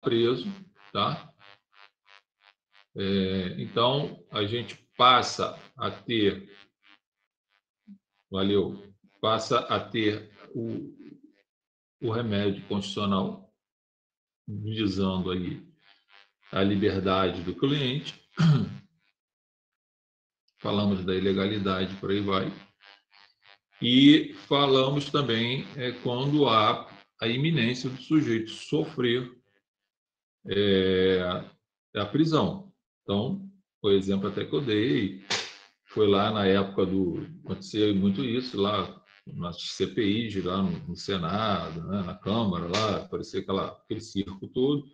preso, tá? Então, a gente passa a ter, passa a ter o remédio constitucional visando aí a liberdade do cliente. Falamos da ilegalidade, por aí vai. E falamos também quando há a iminência do sujeito sofrer a prisão. Então, o exemplo até que eu dei foi lá na época acontecia muito isso lá nas CPIs, lá no Senado, né, na Câmara, lá parecia aquele circo todo,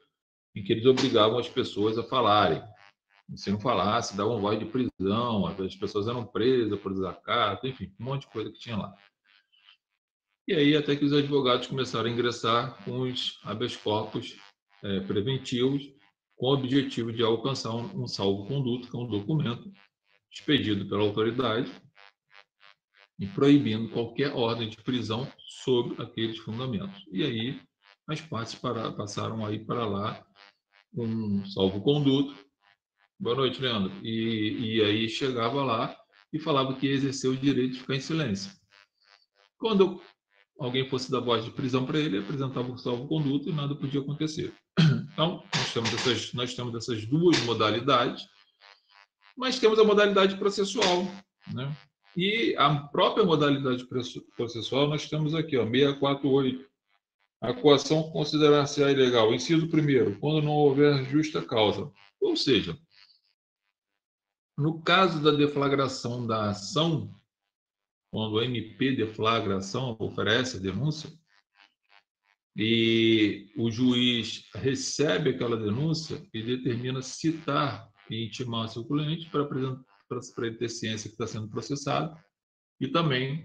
em que eles obrigavam as pessoas a falarem. Se não falasse, davam voz de prisão, as pessoas eram presas por desacato, enfim, um monte de coisa que tinha lá. E aí até que os advogados começaram a ingressar com os habeas corpus preventivos, com o objetivo de alcançar um salvo-conduto, que é um documento expedido pela autoridade e proibindo qualquer ordem de prisão sob aqueles fundamentos. E aí as partes passaram aí para lá um salvo-conduto. Boa noite, Leandro. E aí chegava lá e falava que ia exercer o direito de ficar em silêncio. Quando alguém fosse dar voz de prisão para ele, apresentava o salvo-conduto e nada podia acontecer. Então, nós temos essas duas modalidades, mas temos a modalidade processual, né? E a própria modalidade processual nós temos aqui, 648. A coação considerar-se-á ilegal. Inciso 1º, quando não houver justa causa. Ou seja, no caso da deflagração da ação, quando o MP deflagra a ação, oferece a denúncia, e o juiz recebe aquela denúncia e determina citar e intimar seu cliente para ele ter ciência que está sendo processado e também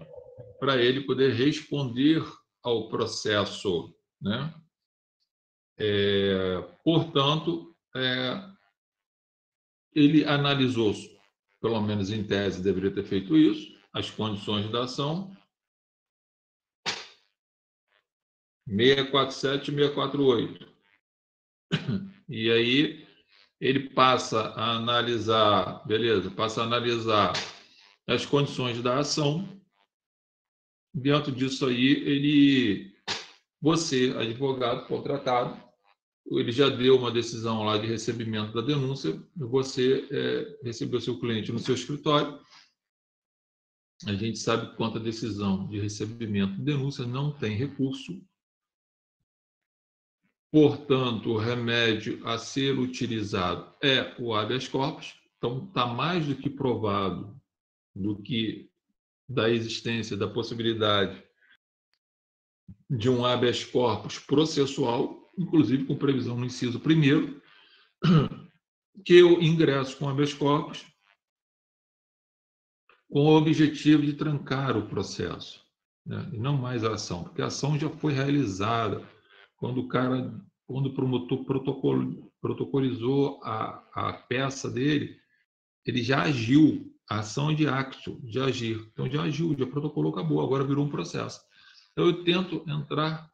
para ele poder responder ao processo, né? Portanto, ele analisou, pelo menos em tese deveria ter feito isso, as condições da ação, 647 e 648. E aí ele passa a analisar, passa a analisar as condições da ação. Dentro disso aí, você, advogado contratado, ele já deu uma decisão lá de recebimento da denúncia, você recebeu seu cliente no seu escritório. A gente sabe que quanto à decisão de recebimento de denúncia não tem recurso. Portanto, o remédio a ser utilizado é o habeas corpus. Então, está mais do que provado da existência, da possibilidade de um habeas corpus processual, inclusive com previsão no inciso 1º, que eu ingresso com habeas corpus com o objetivo de trancar o processo, né? E não mais a ação, porque a ação já foi realizada. Quando o promotor protocolizou a peça dele, ele já agiu, a ação é de acto, de agir. Então, já agiu, já protocolou, acabou, agora virou um processo. Então, eu tento entrar,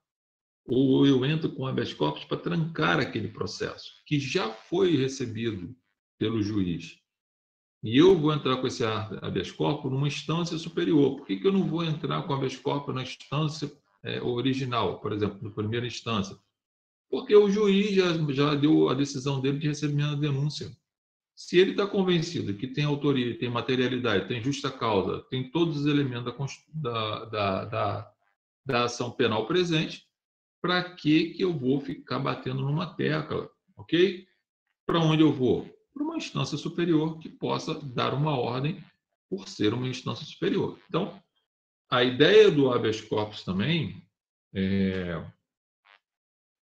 ou eu entro com habeas corpus para trancar aquele processo, que já foi recebido pelo juiz. E eu vou entrar com esse habeas corpus numa instância superior. Por que eu não vou entrar com habeas corpus na instância original, por exemplo, na primeira instância? Porque o juiz já deu a decisão dele de recebimento da denúncia. Se ele está convencido que tem autoria, tem materialidade, tem justa causa, tem todos os elementos da ação penal presente, para que eu vou ficar batendo numa tecla, ok? Para onde eu vou? Para uma instância superior que possa dar uma ordem por ser uma instância superior. Então, a ideia do habeas corpus também,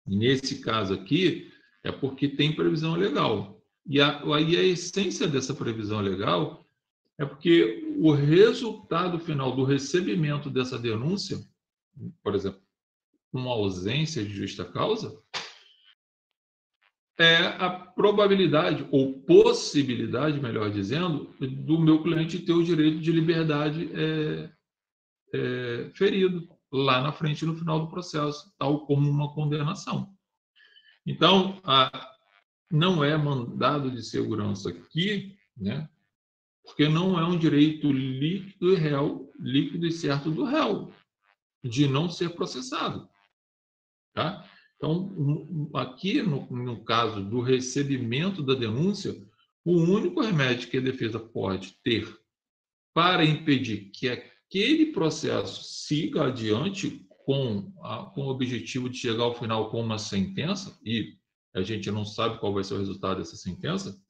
nesse caso aqui, é porque tem previsão legal. E aí a essência dessa previsão legal é porque o resultado final do recebimento dessa denúncia, por exemplo, uma ausência de justa causa, é a probabilidade, ou possibilidade, melhor dizendo, do meu cliente ter o direito de liberdade ferido lá na frente, no final do processo, tal como uma condenação. Então, não é mandado de segurança aqui, né? Porque não é um direito líquido e real, líquido e certo do réu, de não ser processado. Tá? Então, aqui no caso do recebimento da denúncia, o único remédio que a defesa pode ter para impedir que aquele processo siga adiante com o objetivo de chegar ao final com uma sentença, e a gente não sabe qual vai ser o resultado dessa sentença,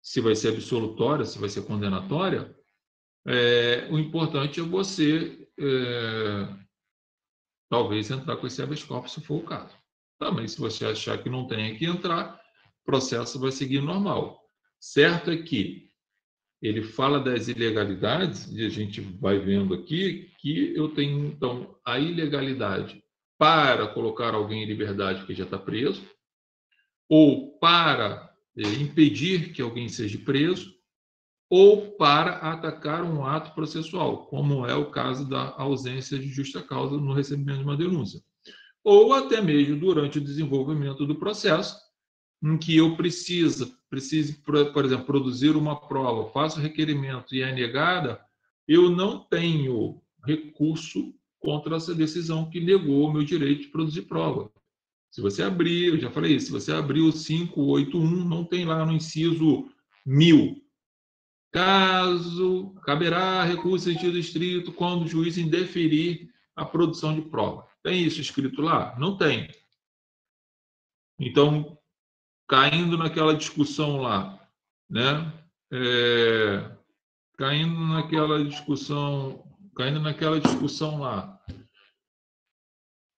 se vai ser absolutória, se vai ser condenatória, o importante é você talvez entrar com esse habeas corpus, se for o caso. Também, se você achar que não tem que entrar, o processo vai seguir normal. Certo é que ele fala das ilegalidades, e a gente vai vendo aqui que eu tenho, então, a ilegalidade para colocar alguém em liberdade que já está preso, ou para impedir que alguém seja preso, ou para atacar um ato processual, como é o caso da ausência de justa causa no recebimento de uma denúncia. Ou até mesmo durante o desenvolvimento do processo, em que eu precise, por exemplo, produzir uma prova, faço requerimento e é negada, eu não tenho recurso contra essa decisão que negou o meu direito de produzir prova. Se você abrir, eu já falei isso, se você abrir o 581, não tem lá no inciso 1000. Caso caberá recurso em sentido estrito quando o juiz indeferir a produção de prova. Tem isso escrito lá? Não tem. Então, caindo naquela discussão lá, né? Caindo naquela discussão lá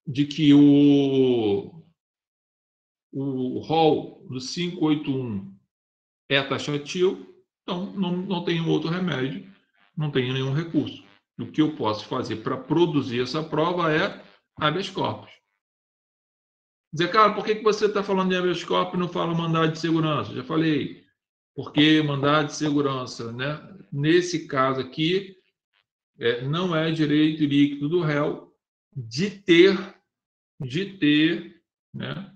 de que o rol do 581 é taxativo, então não tem outro remédio, não tenho nenhum recurso. O que eu posso fazer para produzir essa prova é habeas corpus. Dizer, cara, por que você está falando de habeas corpus e não fala mandado de segurança? Já falei. Porque mandado de segurança, né? Nesse caso aqui, não é direito líquido do réu de ter, né,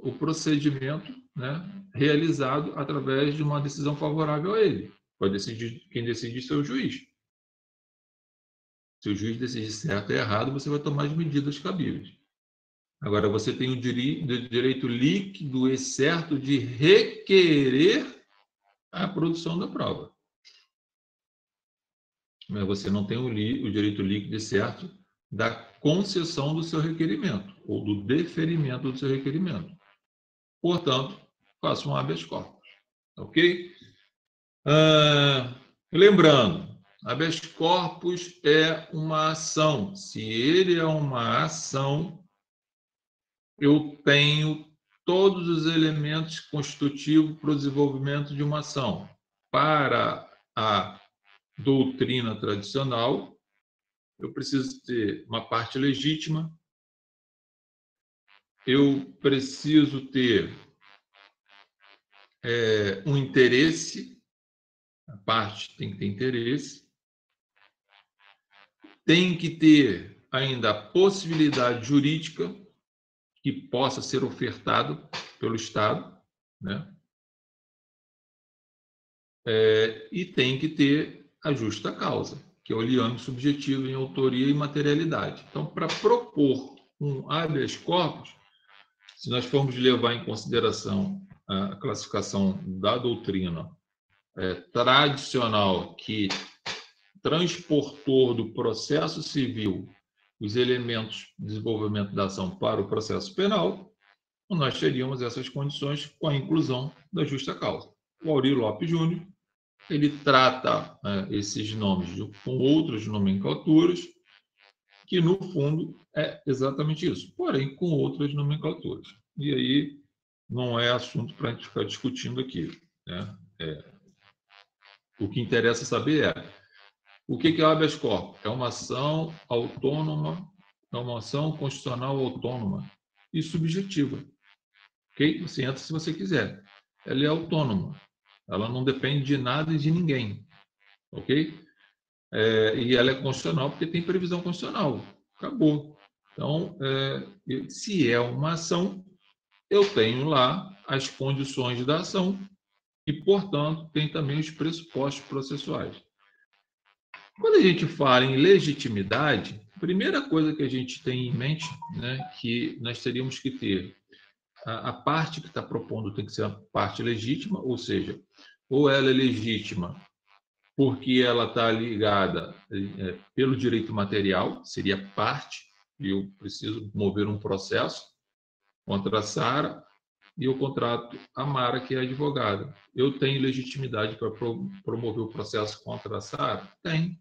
o procedimento, né, realizado através de uma decisão favorável a ele. Quem decide é o juiz. Se o juiz decidir certo ou errado, você vai tomar as medidas cabíveis. Agora, você tem o direito líquido e certo de requerer a produção da prova. Mas você não tem o direito líquido e certo da concessão do seu requerimento ou do deferimento do seu requerimento. Portanto, faça um habeas corpus. Ok? Lembrando, habeas corpus é uma ação. Se ele é uma ação, eu tenho todos os elementos constitutivos para o desenvolvimento de uma ação. Para a doutrina tradicional, eu preciso ter uma parte legítima, eu preciso ter um interesse, a parte tem que ter interesse, tem que ter ainda a possibilidade jurídica que possa ser ofertado pelo Estado, né? E tem que ter a justa causa, que é o liame subjetivo em autoria e materialidade. Então, para propor um habeas corpus, se nós formos levar em consideração a classificação da doutrina tradicional, que transportou do processo civil os elementos de desenvolvimento da ação para o processo penal, nós teríamos essas condições com a inclusão da justa causa. O Aurílio Lopes Júnior, ele trata esses nomes com outras nomenclaturas, que no fundo é exatamente isso, porém com outras nomenclaturas. E aí não é assunto para a gente ficar discutindo aqui, né? O que interessa saber o que é o habeas corpus? É uma ação autônoma, é uma ação constitucional autônoma e subjetiva. Ok? Você entra se você quiser. Ela é autônoma. Ela não depende de nada e de ninguém. Ok? E ela é constitucional porque tem previsão constitucional. Acabou. Então, se é uma ação, eu tenho lá as condições da ação e, portanto, tem também os pressupostos processuais. Quando a gente fala em legitimidade, a primeira coisa que a gente tem em mente, né, que nós teríamos que ter a parte que está propondo tem que ser a parte legítima, ou seja, ou ela é legítima porque ela está ligada pelo direito material, seria parte, e eu preciso mover um processo contra a Sara, e eu contrato a Mara, que é advogada. Eu tenho legitimidade para promover o processo contra a Sara? Tem,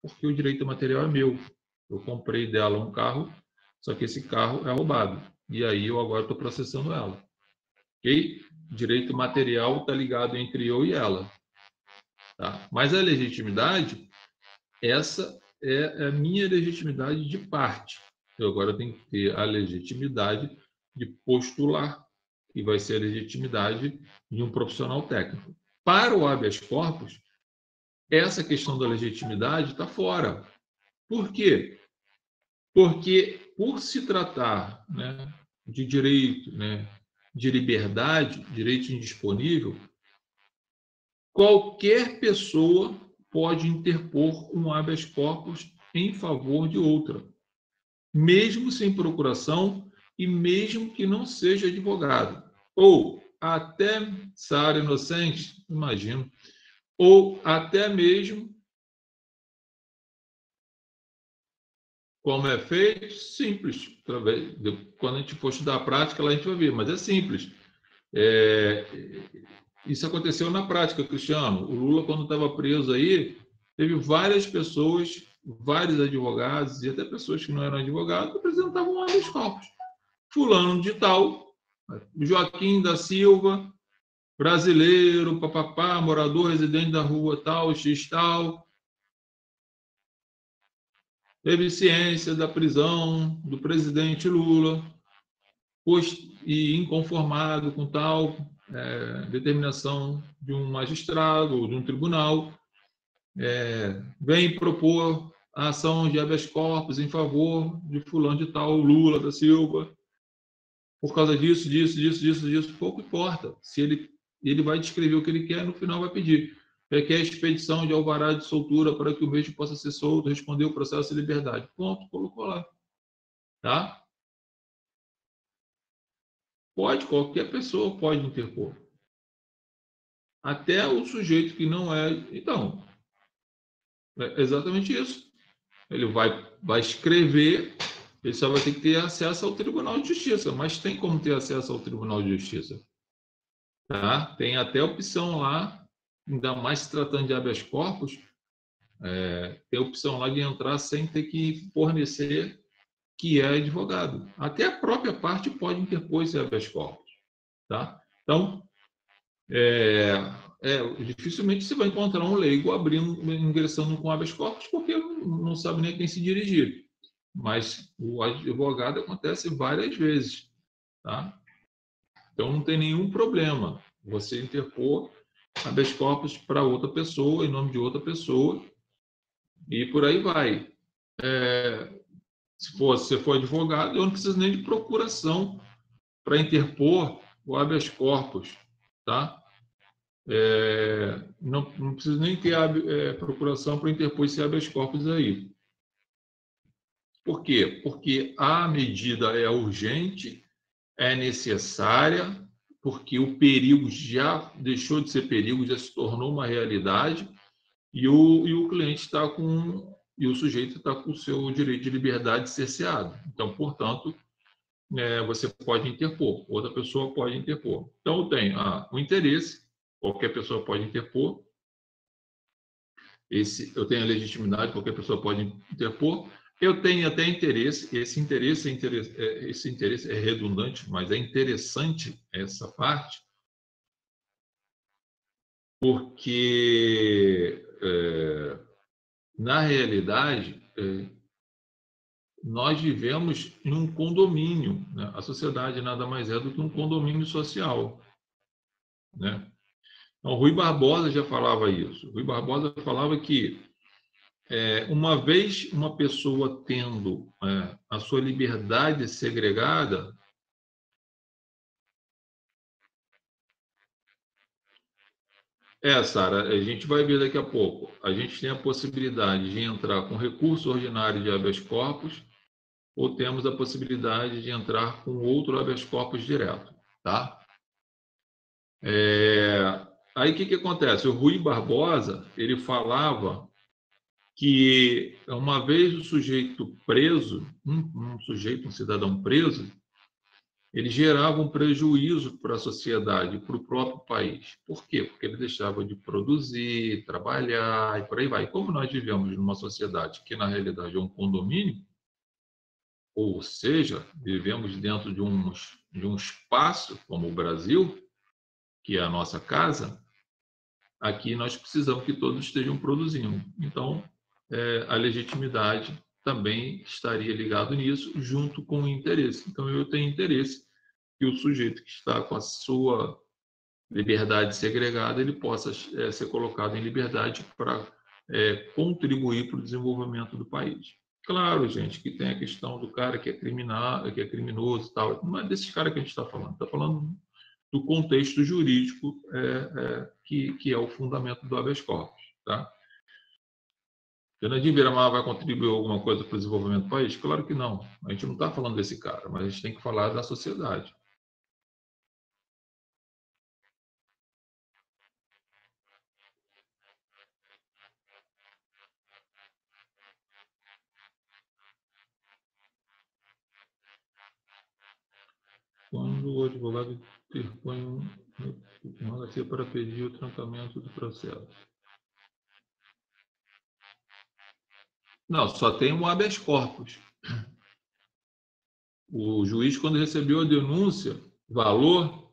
porque o direito material é meu. Eu comprei dela um carro, só que esse carro é roubado. E aí eu agora estou processando ela. Ok? Direito material está ligado entre eu e ela. Tá? Mas a legitimidade, essa é a minha legitimidade de parte. Eu agora tenho que ter a legitimidade de postular, que vai ser a legitimidade de um profissional técnico. Para o habeas corpus, essa questão da legitimidade está fora. Por quê? Porque, por se tratar, né, de direito, né, de liberdade, direito indisponível, qualquer pessoa pode interpor um habeas corpus em favor de outra, mesmo sem procuração e mesmo que não seja advogado. Ou até Sara inocente, imagino, ou até mesmo como é feito, simples. Quando a gente for estudar a prática, lá a gente vai ver, mas é simples. Isso aconteceu na prática, Cristiano. O Lula, quando estava preso aí, teve várias pessoas, vários advogados e até pessoas que não eram advogados, apresentavam habeas corpus. Fulano de tal, Joaquim da Silva, brasileiro, papapá, morador residente da rua tal, X tal, teve ciência da prisão do presidente Lula, e inconformado com tal determinação de um magistrado ou de um tribunal, vem propor a ação de habeas corpus em favor de fulano de tal, Lula da Silva, por causa disso, pouco importa. Se ele vai descrever o que ele quer, no final vai pedir. Requer expedição de alvará de soltura para que o mesmo possa ser solto, responder o processo de liberdade. Ponto, colocou lá. Tá? Pode, qualquer pessoa pode interpor. Até o sujeito que não é. Então, é exatamente isso. Ele vai escrever, ele só vai ter que ter acesso ao Tribunal de Justiça, mas tem como ter acesso ao Tribunal de Justiça. Tá? Tem até opção lá, ainda mais se tratando de habeas corpus, tem a opção lá de entrar sem ter que fornecer que é advogado. Até a própria parte pode interpor esse habeas corpus. Tá? Então, dificilmente você vai encontrar um leigo ingressando com habeas corpus, porque não sabe nem a quem se dirigir. Mas o advogado acontece várias vezes. Tá? Então, não tem nenhum problema você interpor habeas corpus para outra pessoa, em nome de outra pessoa, e por aí vai. Se você for advogado, eu não preciso nem de procuração para interpor o habeas corpus. Tá? Não preciso nem ter procuração para interpor esse habeas corpus aí. Por quê? Porque a medida é urgente, é necessária, porque o perigo já deixou de ser perigo, já se tornou uma realidade, e o cliente está com, e o sujeito está com o seu direito de liberdade cerceado. Então, portanto, você pode interpor, outra pessoa pode interpor. Então, eu tenho o interesse, qualquer pessoa pode interpor, eu tenho a legitimidade, qualquer pessoa pode interpor. Eu tenho até interesse, esse interesse é redundante, mas é interessante essa parte, porque, na realidade, nós vivemos em um condomínio, né? A sociedade nada mais é do que um condomínio social, né? Então, Rui Barbosa já falava isso. Rui Barbosa falava que uma vez uma pessoa tendo a sua liberdade segregada, Sara, a gente vai ver daqui a pouco. A gente tem a possibilidade de entrar com recurso ordinário de habeas corpus ou temos a possibilidade de entrar com outro habeas corpus direto, tá? Aí o que acontece? O Rui Barbosa, ele falava que uma vez o sujeito preso, um cidadão preso, ele gerava um prejuízo para a sociedade, para o próprio país. Por quê? Porque ele deixava de produzir, trabalhar e por aí vai. Como nós vivemos numa sociedade que, na realidade, é um condomínio, ou seja, vivemos dentro de um espaço como o Brasil, que é a nossa casa, aqui nós precisamos que todos estejam produzindo. Então, a legitimidade também estaria ligado nisso, junto com o interesse. Então, eu tenho interesse que o sujeito que está com a sua liberdade segregada, ele possa ser colocado em liberdade para contribuir para o desenvolvimento do país. Claro, gente, que tem a questão do cara que é criminal, que é criminoso e tal. Não é desses caras que a gente está falando. Está falando do contexto jurídico que é o fundamento do habeas corpus. Tá? Jandir Miramar vai contribuir alguma coisa para o desenvolvimento do país? Claro que não. A gente não está falando desse cara, mas a gente tem que falar da sociedade. Quando o advogado interpõe um HC para pedir o trancamento do processo. Não, só tem um habeas corpus. O juiz, quando recebeu a denúncia, valor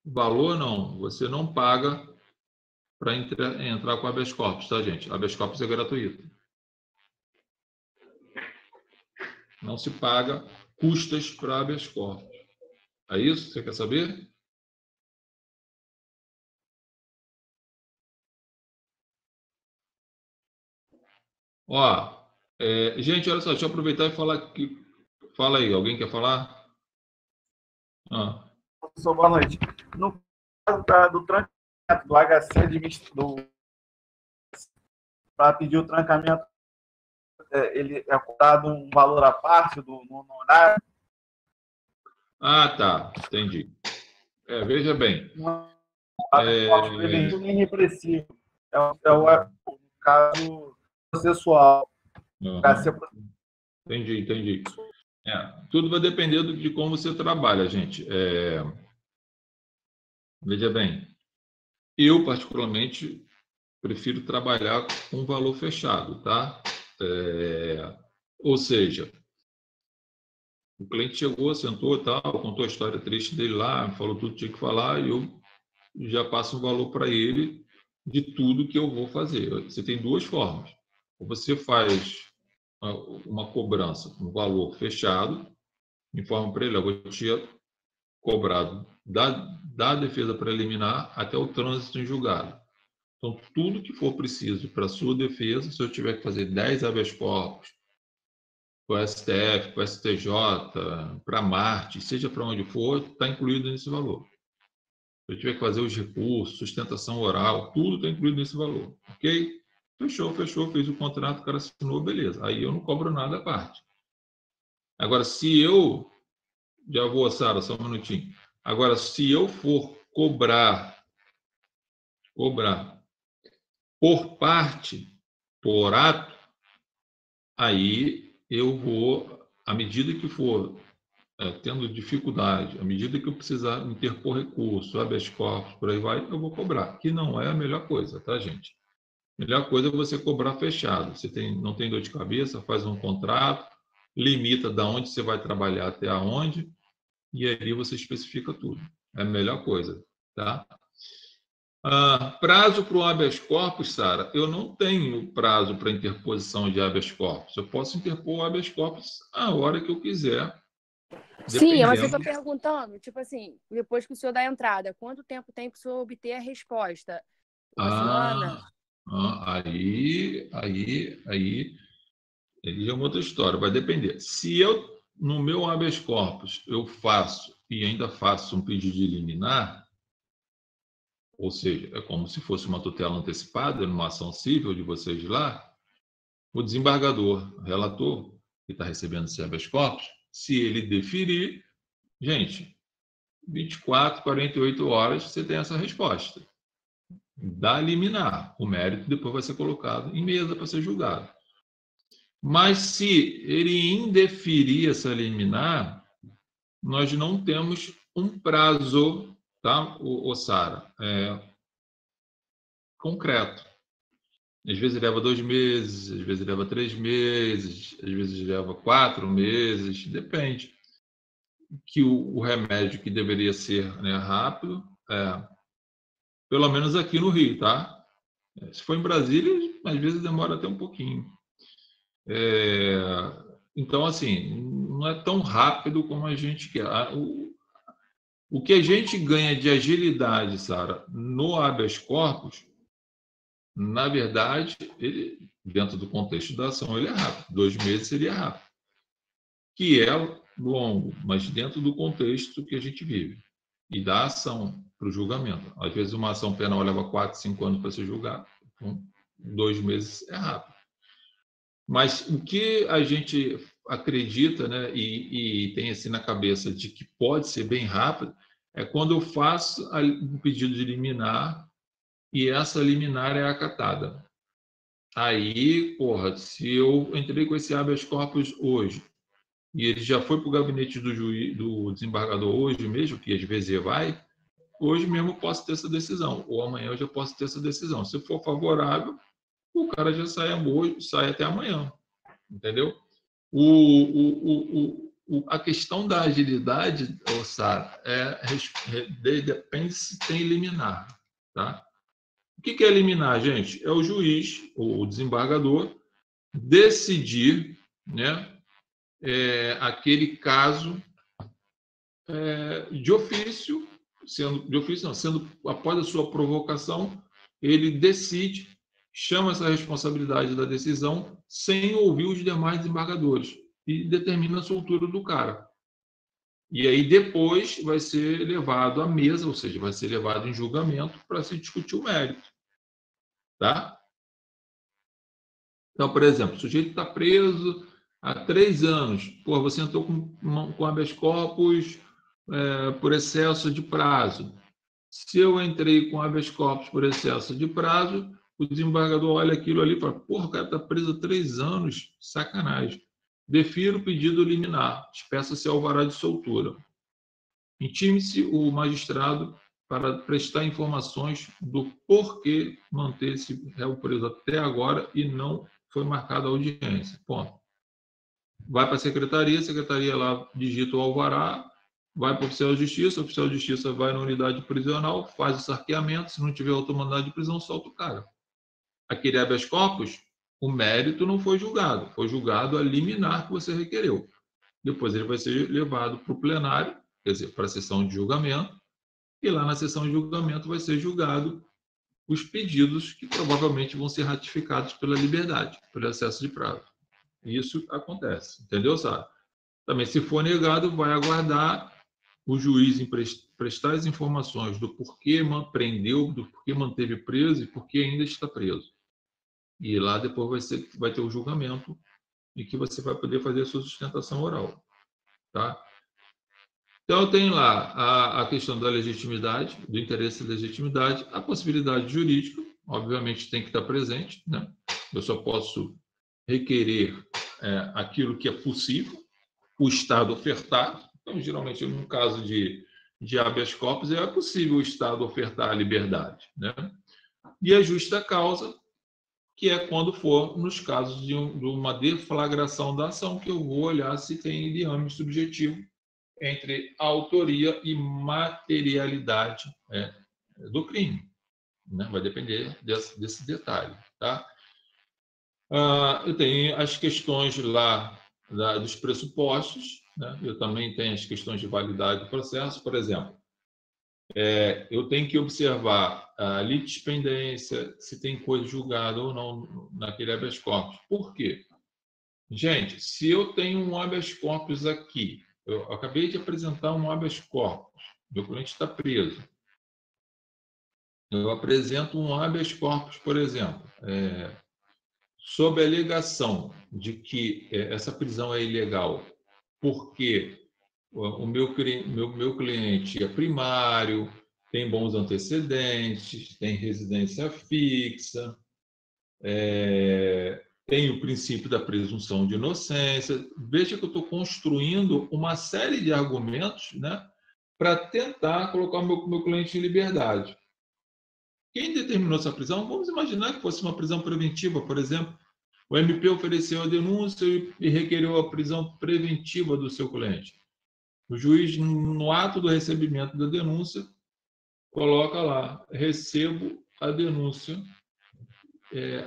não, você não paga para entrar com habeas corpus, tá, gente? Habeas corpus é gratuito. Não se paga custas para habeas corpus. É isso? Você quer saber? Ó, gente, olha só, deixa eu aproveitar e falar aqui. Fala aí, alguém quer falar? Professor, boa noite. No caso do trancamento do HC para pedir o trancamento, ele é cobrado um valor à parte no horário? Ah, tá, entendi. Veja bem. Não é preventivo nem repressivo. É o caso processual. Entendi. Tudo vai depender de como você trabalha, gente. Veja bem, eu particularmente prefiro trabalhar com valor fechado, tá? Ou seja, o cliente chegou, sentou, tal, contou a história triste dele lá, falou tudo que tinha que falar, e eu já passo um valor para ele de tudo que eu vou fazer. Você tem duas formas. Ou você faz uma cobrança, um valor fechado, informa para ele, eu vou te cobrar da defesa preliminar até o trânsito em julgado. Então, tudo que for preciso para a sua defesa, se eu tiver que fazer 10 habeas corpus, para o STF, para o STJ, para Marte, seja para onde for, está incluído nesse valor. Se eu tiver que fazer os recursos, sustentação oral, tudo está incluído nesse valor. Ok? Fechou, fez o contrato, o cara assinou, beleza. Aí eu não cobro nada à parte. Agora, se eu... Já vou, Sara, só um minutinho. Agora, se eu for cobrar por parte, por ato, aí eu vou, à medida que for tendo dificuldade, à medida que eu precisar interpor recurso, habeas corpus, por aí vai, eu vou cobrar, que não é a melhor coisa, tá, gente? A melhor coisa é você cobrar fechado. Você não tem dor de cabeça, faz um contrato, limita da onde você vai trabalhar até aonde, e ali você especifica tudo. É a melhor coisa, tá? Prazo para o habeas corpus, Sara, eu não tenho prazo para interposição de habeas corpus. Eu posso interpor o habeas corpus a hora que eu quiser. Sim, mas eu estou perguntando, tipo assim, depois que o senhor dá a entrada, quanto tempo tem para o senhor obter a resposta? Uma semana? Aí é uma outra história, vai depender. Se eu, no meu habeas corpus, eu faço e ainda faço um pedido de liminar, ou seja, é como se fosse uma tutela antecipada numa ação civil de vocês lá, o desembargador, o relator, que está recebendo esse habeas corpus, se ele deferir, gente, 24, 48 horas você tem essa resposta. Dá liminar. O mérito depois vai ser colocado em mesa para ser julgado. Mas se ele indeferir essa liminar, nós não temos um prazo, tá, Sara, concreto. Às vezes leva 2 meses, às vezes leva 3 meses, às vezes leva 4 meses, depende. Que o remédio que deveria ser, né, rápido, pelo menos aqui no Rio, tá? Se for em Brasília, às vezes demora até um pouquinho. Então, assim, não é tão rápido como a gente quer. O que a gente ganha de agilidade, Sara, no habeas corpus, na verdade, ele, dentro do contexto da ação, ele é rápido. 2 meses seria rápido. Que é longo, mas dentro do contexto que a gente vive. E da ação para o julgamento. Às vezes, uma ação penal leva 4, 5 anos para ser julgada. Então, 2 meses é rápido. Mas o que a gente acredita, né, e tem assim na cabeça de que pode ser bem rápido, é quando eu faço um pedido de liminar e essa liminar é acatada. Aí, se eu entrei com esse habeas corpus hoje e ele já foi para o gabinete do desembargador hoje mesmo, que às vezes vai, hoje mesmo eu posso ter essa decisão, ou amanhã eu já posso ter essa decisão. Se for favorável, o cara já sai até amanhã, entendeu? A questão da agilidade, Sara, depende se tem liminar, tá? O que é liminar, gente? É o juiz, o desembargador, decidir, né, aquele caso de ofício, sendo após a sua provocação, ele decide, chama essa responsabilidade da decisão sem ouvir os demais desembargadores e determina a soltura do cara. E aí depois vai ser levado à mesa, ou seja, vai ser levado em julgamento para se discutir o mérito. Tá? Então, por exemplo, o sujeito está preso há 3 anos. Pô, você entrou com habeas corpus por excesso de prazo. Se eu entrei com habeas corpus por excesso de prazo, o desembargador olha aquilo ali e fala: porra, o cara está preso há 3 anos, sacanagem. Defiro o pedido liminar, despeça-se alvará de soltura. Intime-se o magistrado para prestar informações do porquê manter esse réu preso até agora e não foi marcada a audiência. Ponto. Vai para a secretaria lá digita o alvará, vai para o oficial de justiça vai na unidade prisional, faz o sarqueamento, se não tiver automandado de prisão, solta o cara. Aquele habeas corpus, o mérito não foi julgado a liminar que você requereu. Depois ele vai ser levado para o plenário, quer dizer, para a sessão de julgamento, e lá na sessão de julgamento vai ser julgado os pedidos que provavelmente vão ser ratificados pela liberdade, pelo excesso de prazo. Isso acontece, entendeu, Sara? Também, se for negado, vai aguardar o juiz prestar as informações do porquê prendeu, do porquê manteve preso e porquê ainda está preso. E lá depois vai ter o julgamento e que você vai poder fazer a sua sustentação oral. Tá? Então, tem lá a questão da legitimidade, do interesse da legitimidade, a possibilidade jurídica, obviamente tem que estar presente, né? Eu só posso requerer aquilo que é possível, o Estado ofertar. Então, geralmente, no caso de habeas corpus, é possível o Estado ofertar a liberdade, né? E a justa causa, que é quando for nos casos de uma deflagração da ação, que eu vou olhar se tem liame subjetivo entre a autoria e materialidade do crime, né? Vai depender desse detalhe, tá? Eu tenho as questões lá dos pressupostos, né? Eu também tenho as questões de validade do processo. Por exemplo, eu tenho que observar a litispendência, se tem coisa julgada ou não naquele habeas corpus. Por quê? Gente, se eu tenho um habeas corpus aqui, eu acabei de apresentar um habeas corpus, meu cliente está preso. Eu apresento um habeas corpus, por exemplo, sob a alegação de que essa prisão é ilegal, porque o meu cliente é primário, tem bons antecedentes, tem residência fixa, tem o princípio da presunção de inocência. Veja que eu estou construindo uma série de argumentos, né, para tentar colocar o meu cliente em liberdade. Quem determinou essa prisão? Vamos imaginar que fosse uma prisão preventiva, por exemplo. O MP ofereceu a denúncia e requereu a prisão preventiva do seu cliente. O juiz, no ato do recebimento da denúncia, coloca lá: recebo a denúncia,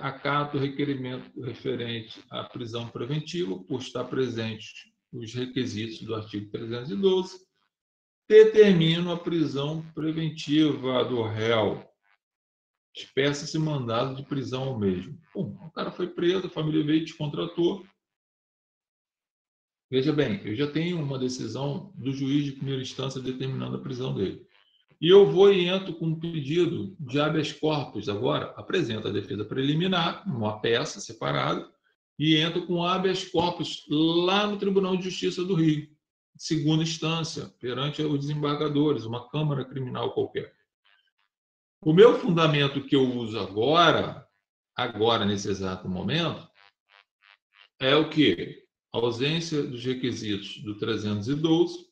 acato o requerimento referente à prisão preventiva, por estar presentes os requisitos do artigo 312, determino a prisão preventiva do réu. Despeça-se mandado de prisão ao mesmo. Bom, o cara foi preso, a família veio e te contratou. Veja bem, eu já tenho uma decisão do juiz de primeira instância determinando a prisão dele. E eu vou e entro com um pedido de habeas corpus agora, apresento a defesa preliminar, uma peça separada, e entro com habeas corpus lá no Tribunal de Justiça do Rio, segunda instância, perante os desembargadores, uma câmara criminal qualquer. O meu fundamento que eu uso agora, nesse exato momento, é o quê? A ausência dos requisitos do 312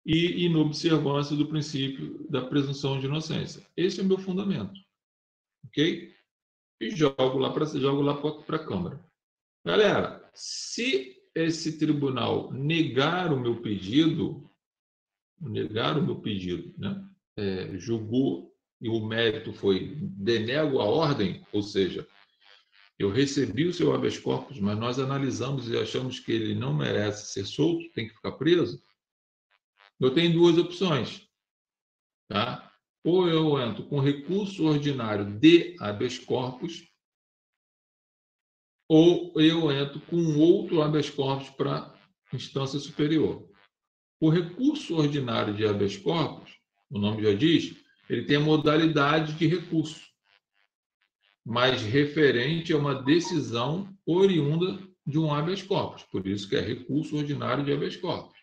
e inobservância do princípio da presunção de inocência. Esse é o meu fundamento. Ok? E jogo lá para a Câmara. Galera, se esse tribunal negar o meu pedido, né? Julgou e o mérito foi denego a ordem, ou seja, eu recebi o seu habeas corpus, mas nós analisamos e achamos que ele não merece ser solto, tem que ficar preso, eu tenho duas opções. Tá? Ou eu entro com recurso ordinário de habeas corpus, ou eu entro com outro habeas corpus para instância superior. O recurso ordinário de habeas corpus, o nome já diz, ele tem a modalidade de recurso, mas referente a uma decisão oriunda de um habeas corpus, por isso que é recurso ordinário de habeas corpus.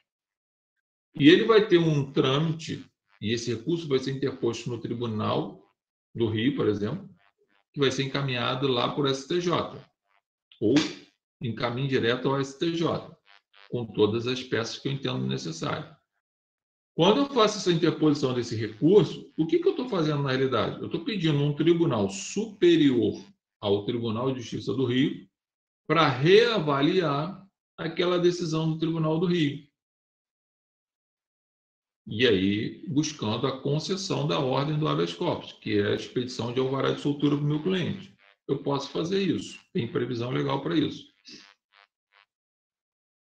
E ele vai ter um trâmite, e esse recurso vai ser interposto no Tribunal do Rio, por exemplo, que vai ser encaminhado lá por STJ, ou encaminho direto ao STJ, com todas as peças que eu entendo necessário. Quando eu faço essa interposição desse recurso, o que eu estou fazendo na realidade? Eu estou pedindo um tribunal superior ao Tribunal de Justiça do Rio para reavaliar aquela decisão do Tribunal do Rio. E aí, buscando a concessão da ordem do habeas corpus, que é a expedição de alvará de soltura para o meu cliente. Eu posso fazer isso, tem previsão legal para isso.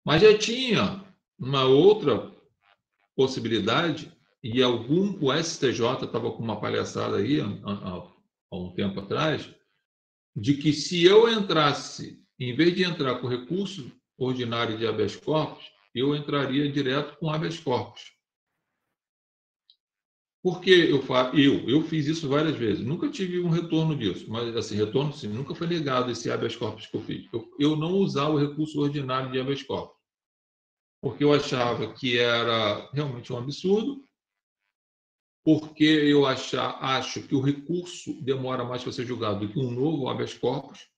Mas já tinha uma outra possibilidade, e o STJ estava com uma palhaçada aí há um tempo atrás, de que se eu entrasse, em vez de entrar com recurso ordinário de habeas corpus, eu entraria direto com habeas corpus. Porque eu fiz isso várias vezes, nunca tive um retorno disso, mas assim, retorno sim, nunca foi negado esse habeas corpus que eu fiz. Eu não usava o recurso ordinário de habeas corpus, porque eu achava que era realmente um absurdo, porque eu acho que o recurso demora mais para ser julgado do que um novo habeas corpus.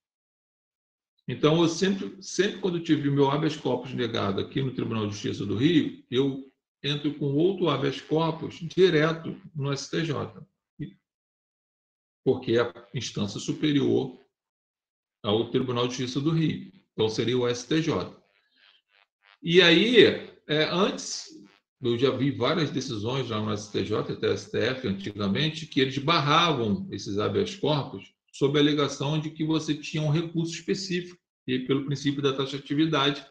Então, eu sempre quando eu tive o meu habeas corpus negado aqui no Tribunal de Justiça do Rio, eu entro com outro habeas corpus direto no STJ, porque é a instância superior ao Tribunal de Justiça do Rio. Então, seria o STJ. E aí, antes, eu já vi várias decisões lá no STJ, até STF, antigamente, que eles barravam esses habeas corpus sob a alegação de que você tinha um recurso específico, e pelo princípio da taxatividade,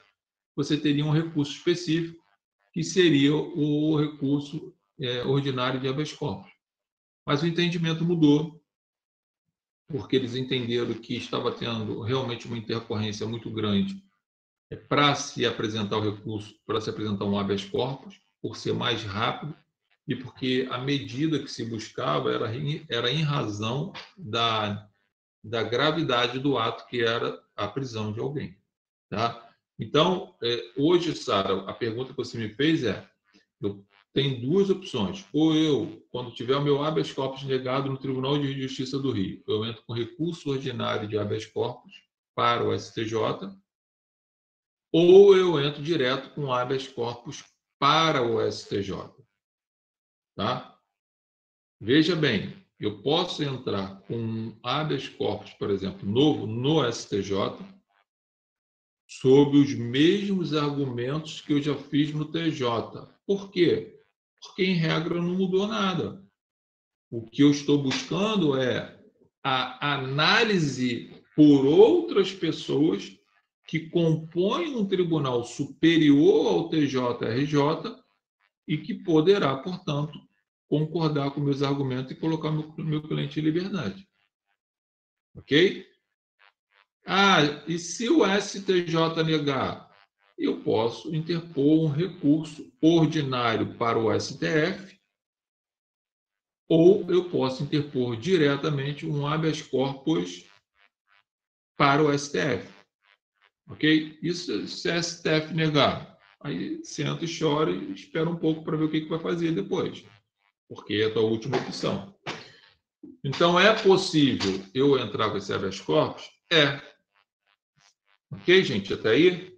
você teria um recurso específico, que seria o recurso ordinário de habeas corpus. Mas o entendimento mudou, porque eles entenderam que estava tendo realmente uma intercorrência muito grande para se apresentar o recurso, para se apresentar um habeas corpus, por ser mais rápido e porque a medida que se buscava era em razão da gravidade do ato, que era a prisão de alguém. Tá? Então, hoje, Sara, a pergunta que você me fez eu tenho duas opções. Ou eu, quando tiver o meu habeas corpus negado no Tribunal de Justiça do Rio, eu entro com recurso ordinário de habeas corpus para o STJ, ou eu entro direto com habeas corpus para o STJ. Tá? Veja bem, eu posso entrar com um habeas corpus, por exemplo, novo no STJ, sob os mesmos argumentos que eu já fiz no TJ. Por quê? Porque, em regra, não mudou nada. O que eu estou buscando é a análise por outras pessoas que compõem um tribunal superior ao TJ-RJ e que poderá, portanto, concordar com meus argumentos e colocar meu cliente em liberdade. Ok? E se o STJ negar? Eu posso interpor um recurso ordinário para o STF ou eu posso interpor diretamente um habeas corpus para o STF. Ok? Isso se a STF negar. Aí senta e chora e espera um pouco para ver o que vai fazer depois. Porque é a tua última opção. Então, é possível eu entrar com esse habeas corpus? Ok, gente? Até aí?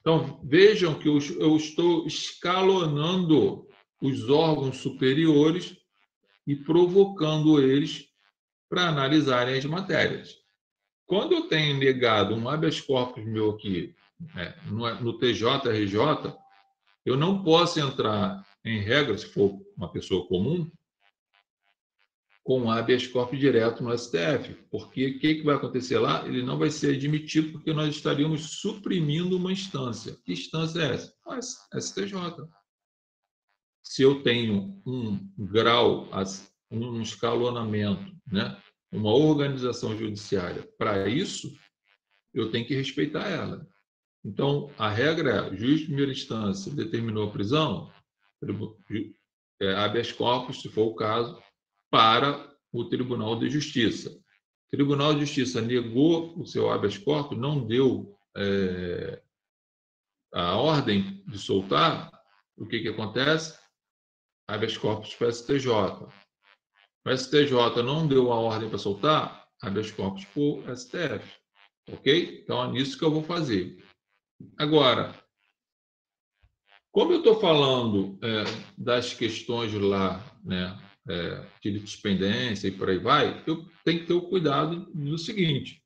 Então, vejam que eu estou escalonando os órgãos superiores e provocando eles para analisarem as matérias. Quando eu tenho negado um habeas corpus meu aqui, no TJ-RJ, eu não posso entrar em regra, se for uma pessoa comum, com habeas corpus direto no STF, porque o que vai acontecer lá? Ele não vai ser admitido porque nós estaríamos suprimindo uma instância. Que instância é essa? STJ. Se eu tenho um grau, um escalonamento, né? Uma organização judiciária para isso, eu tenho que respeitar ela. Então, a regra é, juiz de primeira instância determinou a prisão, habeas corpus, se for o caso, para o Tribunal de Justiça. O Tribunal de Justiça negou o seu habeas corpus, não deu a ordem de soltar, o que acontece? Habeas corpus para o STJ. O STJ não deu a ordem para soltar, habeas corpus para o STF. Ok? Então, é nisso que eu vou fazer. Agora, como eu estou falando das questões lá, né, de litispendência e por aí vai, eu tenho que ter o cuidado do seguinte: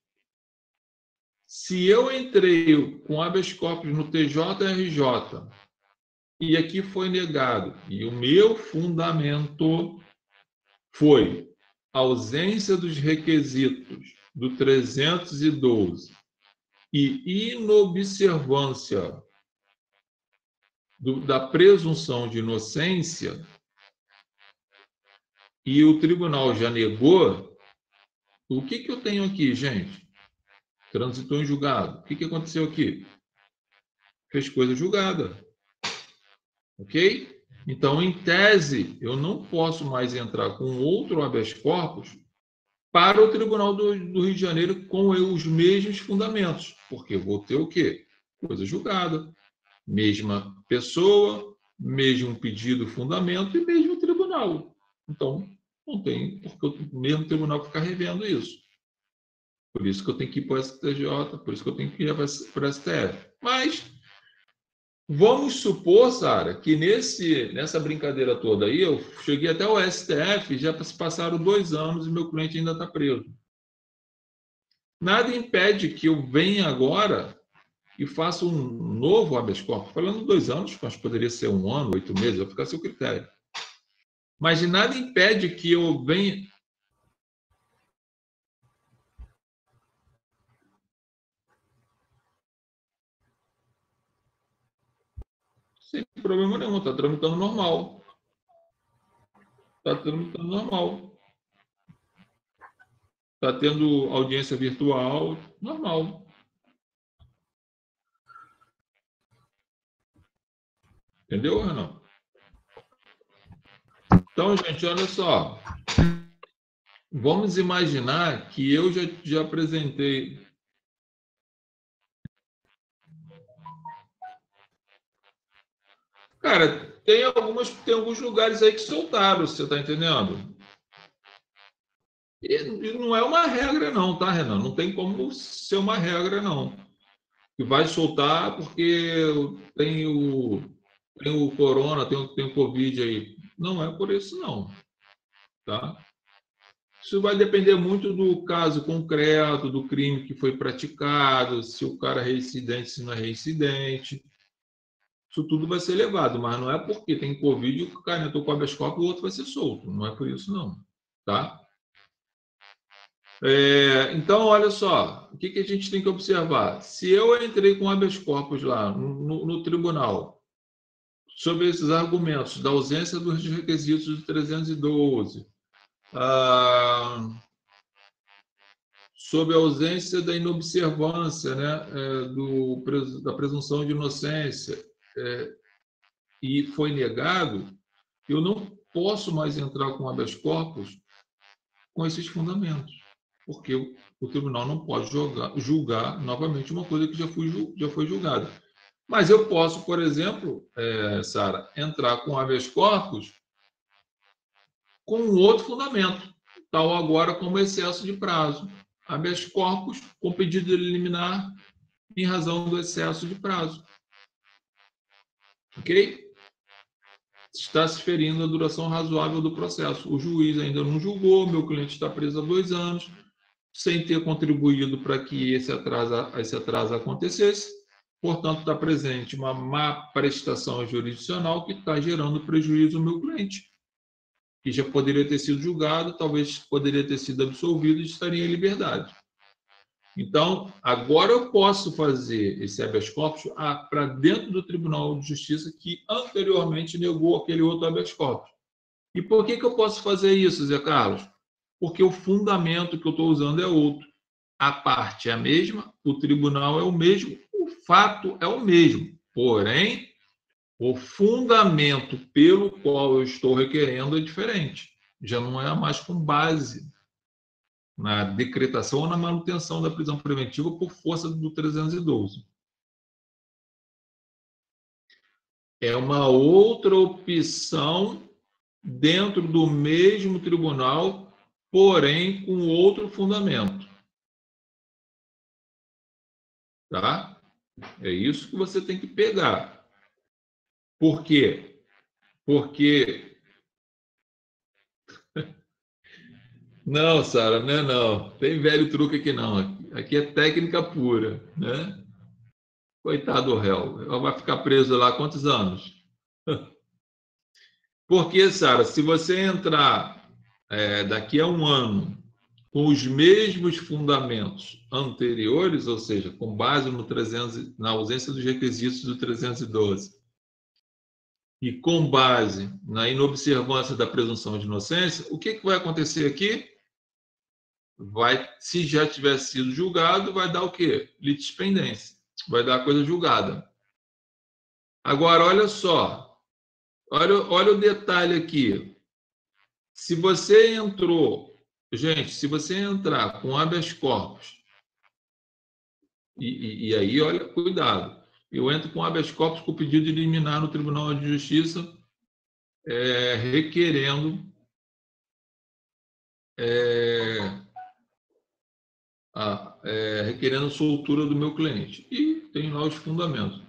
se eu entrei com habeas corpus no TJ-RJ e aqui foi negado, e o meu fundamento foi ausência dos requisitos do 312 e inobservância da presunção de inocência, e o tribunal já negou, o que eu tenho aqui, gente? Transitou em julgado. O que aconteceu aqui? Fez coisa julgada. Ok? Então, em tese, eu não posso mais entrar com outro habeas corpus para o Tribunal do Rio de Janeiro com os mesmos fundamentos, porque eu vou ter o quê? Coisa julgada. Mesma pessoa, mesmo pedido, fundamento e mesmo tribunal. Então, não tem porque o mesmo tribunal ficar revendo isso. Por isso que eu tenho que ir para o STJ, por isso que eu tenho que ir para o STF. Mas vamos supor, Sara, que nessa brincadeira toda aí, eu cheguei até o STF, já se passaram 2 anos e meu cliente ainda está preso. Nada impede que eu venha agora e faça um novo habeas corpus. Falando 2 anos, mas poderia ser 1 ano, 8 meses, vai ficar a seu critério. Mas nada impede que eu venha... Sem problema nenhum, está tramitando normal. Está tramitando normal. Está tendo audiência virtual normal. Entendeu, Renan? Então, gente, olha só. Vamos imaginar que eu já apresentei. Cara, tem alguns lugares aí que soltaram, você está entendendo? E não é uma regra, não, tá, Renan? Não tem como ser uma regra, não. Que vai soltar porque tem o corona, tem o Covid aí. Não é por isso, não. Tá? Isso vai depender muito do caso concreto, do crime que foi praticado, se o cara é reincidente, se não é reincidente. Isso tudo vai ser levado, mas não é porque tem Covid e o cara entrou com habeas corpus e o outro vai ser solto. Não é por isso, não. Tá? Então, olha só, o que a gente tem que observar? Se eu entrei com habeas corpus lá no tribunal, sobre esses argumentos da ausência dos requisitos do 312, sobre a ausência da inobservância, né, da presunção de inocência, e foi negado, eu não posso mais entrar com habeas corpus com esses fundamentos, porque o tribunal não pode julgar novamente uma coisa que já foi julgada. Mas eu posso, por exemplo, Sara, entrar com habeas corpus com um outro fundamento, tal agora como excesso de prazo. Habeas corpus com pedido de liminar em razão do excesso de prazo. Ok? Está se ferindo a duração razoável do processo. O juiz ainda não julgou, meu cliente está preso há 2 anos, sem ter contribuído para que esse atraso acontecesse. Portanto, está presente uma má prestação jurisdicional que está gerando prejuízo ao meu cliente, que já poderia ter sido julgado, talvez poderia ter sido absolvido e estaria em liberdade. Então, agora eu posso fazer esse habeas corpus para dentro do Tribunal de Justiça que anteriormente negou aquele outro habeas corpus. E por que eu posso fazer isso, Zé Carlos? Porque o fundamento que eu estou usando é outro. A parte é a mesma, o tribunal é o mesmo, o fato é o mesmo. Porém, o fundamento pelo qual eu estou requerendo é diferente. Já não é mais com base na decretação ou na manutenção da prisão preventiva por força do 312. É uma outra opção dentro do mesmo tribunal, porém com outro fundamento. Tá? É isso que você tem que pegar. Por quê? Porque... Não, Sara, não é não. Tem velho truque aqui não. Aqui é técnica pura, né? Coitado do réu. Ela vai ficar preso lá quantos anos? Porque, Sara, se você entrar daqui a 1 ano com os mesmos fundamentos anteriores, ou seja, com base na ausência dos requisitos do 312, e com base na inobservância da presunção de inocência, o que vai acontecer aqui? Se já tiver sido julgado, vai dar o quê? Litispendência. Vai dar a coisa julgada. Agora, olha só. Olha o detalhe aqui. Se você entrou... Gente, se você entrar com habeas corpus, e aí, olha, cuidado. Eu entro com habeas corpus com pedido de liminar no Tribunal de Justiça, requerendo... requerendo soltura do meu cliente. E tem lá os fundamentos.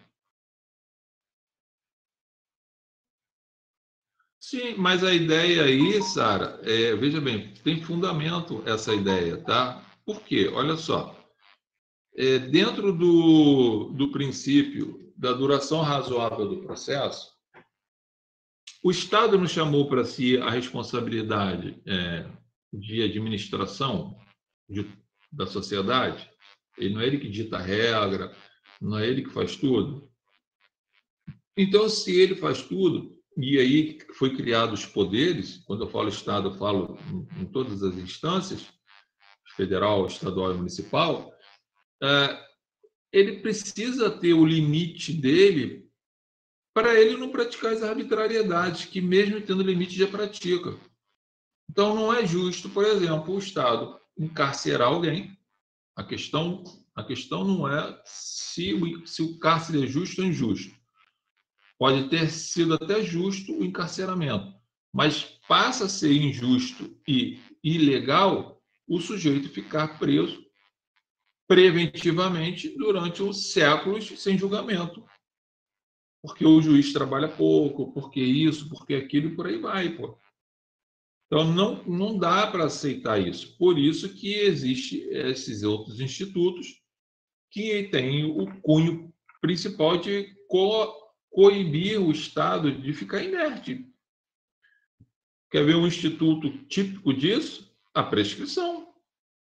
Sim, mas a ideia aí, Sara, veja bem, tem fundamento essa ideia, tá? Por quê? Olha só. Dentro do princípio da duração razoável do processo, o Estado não chamou para si a responsabilidade de administração da sociedade. Não é ele que dita a regra, não é ele que faz tudo. Então, se ele faz tudo, E aí foi criado os poderes. Quando eu falo Estado, eu falo em todas as instâncias, federal, estadual e municipal. Ele precisa ter o limite dele para ele não praticar as arbitrariedades que, mesmo tendo limite, já pratica. Então, não é justo, por exemplo, o Estado encarcerar alguém. A questão não é se o cárcere é justo ou injusto. Pode ter sido até justo o encarceramento, mas passa a ser injusto e ilegal o sujeito ficar preso preventivamente durante os séculos sem julgamento. Porque o juiz trabalha pouco, porque isso, porque aquilo, e por aí vai, pô. Então, não dá para aceitar isso. Por isso que existem esses outros institutos que têm o cunho principal de coibir o Estado de ficar inerte. Quer ver um instituto típico disso? A prescrição.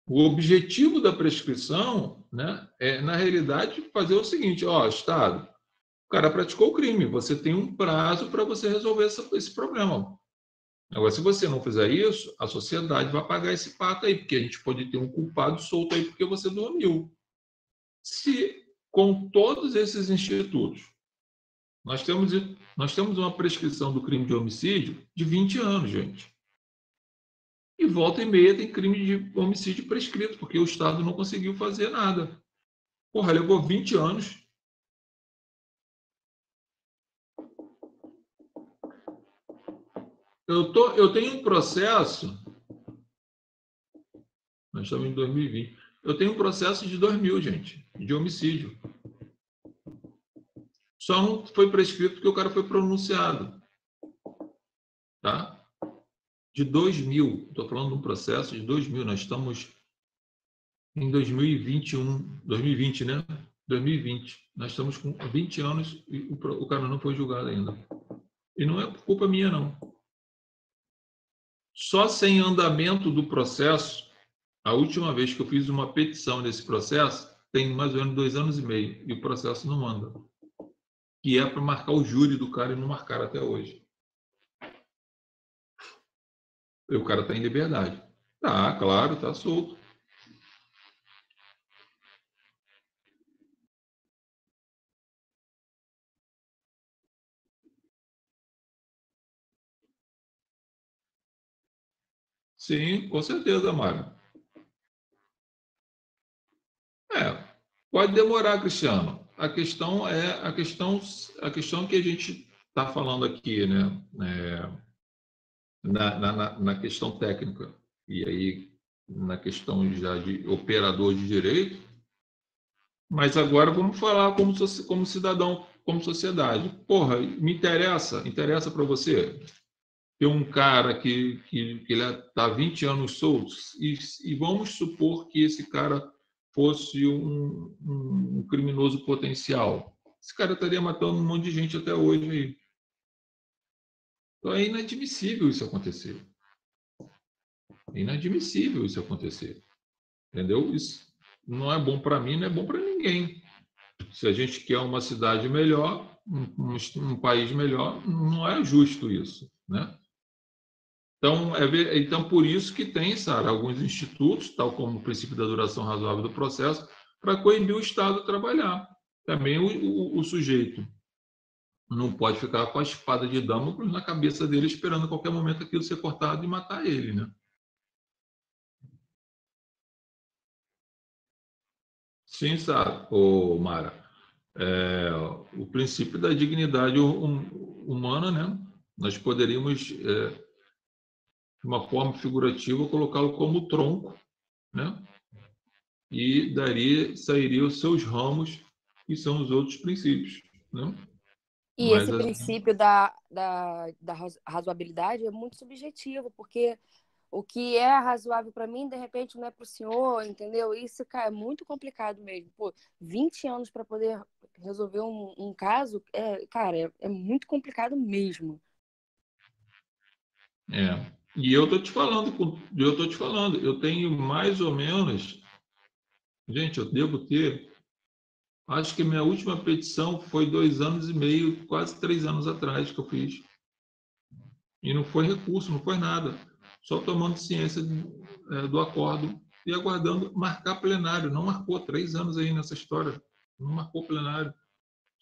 O objetivo da prescrição, né, é, na realidade, fazer o seguinte: Estado, o cara praticou o crime, você tem um prazo para você resolver esse problema. Agora, se você não fizer isso, a sociedade vai pagar esse pato aí, porque a gente pode ter um culpado solto aí porque você dormiu. Se, com todos esses institutos, nós temos uma prescrição do crime de homicídio de 20 anos, gente. E volta e meia tem crime de homicídio prescrito, porque o Estado não conseguiu fazer nada. Porra, levou 20 anos. Eu tenho um processo. Nós estamos em 2020. Eu tenho um processo de 2000, gente, de homicídio. Só não foi prescrito porque o cara foi pronunciado. Tá? De 2000. Estou falando de um processo de 2000. Nós estamos em 2021. 2020, né? 2020. Nós estamos com 20 anos e o cara não foi julgado ainda. E não é culpa minha, não. Só sem andamento do processo, a última vez que eu fiz uma petição nesse processo, tem mais ou menos 2 anos e meio, e o processo não anda. Que é para marcar o júri do cara e não marcaram até hoje. E o cara está em liberdade. Tá, claro, está solto. Sim, com certeza, Mário. Pode demorar, Cristiano. A questão que a gente está falando aqui, né? Na questão técnica e aí na questão já de operador de direito. Mas agora vamos falar como cidadão, como sociedade. Porra, me interessa para você ter um cara que ele está 20 anos soltos e vamos supor que esse cara fosse um criminoso potencial. Esse cara estaria matando um monte de gente até hoje aí. Então é inadmissível isso acontecer. É inadmissível isso acontecer. Entendeu? Isso não é bom para mim, não é bom para ninguém. Se a gente quer uma cidade melhor, um país melhor, não é justo isso, né? Então, por isso que tem, Sara, alguns institutos, tal como o princípio da duração razoável do processo, para coibir o Estado de trabalhar. Também o sujeito não pode ficar com a espada de Damocles na cabeça dele, esperando a qualquer momento aquilo ser cortado e matar ele, né? Sim, Sara, Mara. O princípio da dignidade humana, né? Nós poderíamos, de uma forma figurativa, colocá-lo como tronco, né? E sairia os seus ramos, que são os outros princípios, né? E Mas esse princípio da razoabilidade é muito subjetivo, porque o que é razoável para mim, de repente, não é para o senhor, entendeu? Isso, cara, é muito complicado mesmo. Pô, 20 anos para poder resolver um caso, cara, é muito complicado mesmo. E eu tô te falando, eu tenho mais ou menos, gente, eu devo ter, acho que minha última petição foi 2 anos e meio, quase 3 anos atrás que eu fiz. E não foi recurso, não foi nada. Só tomando ciência do acordo e aguardando marcar plenário. Não marcou 3 anos aí nessa história. Não marcou plenário.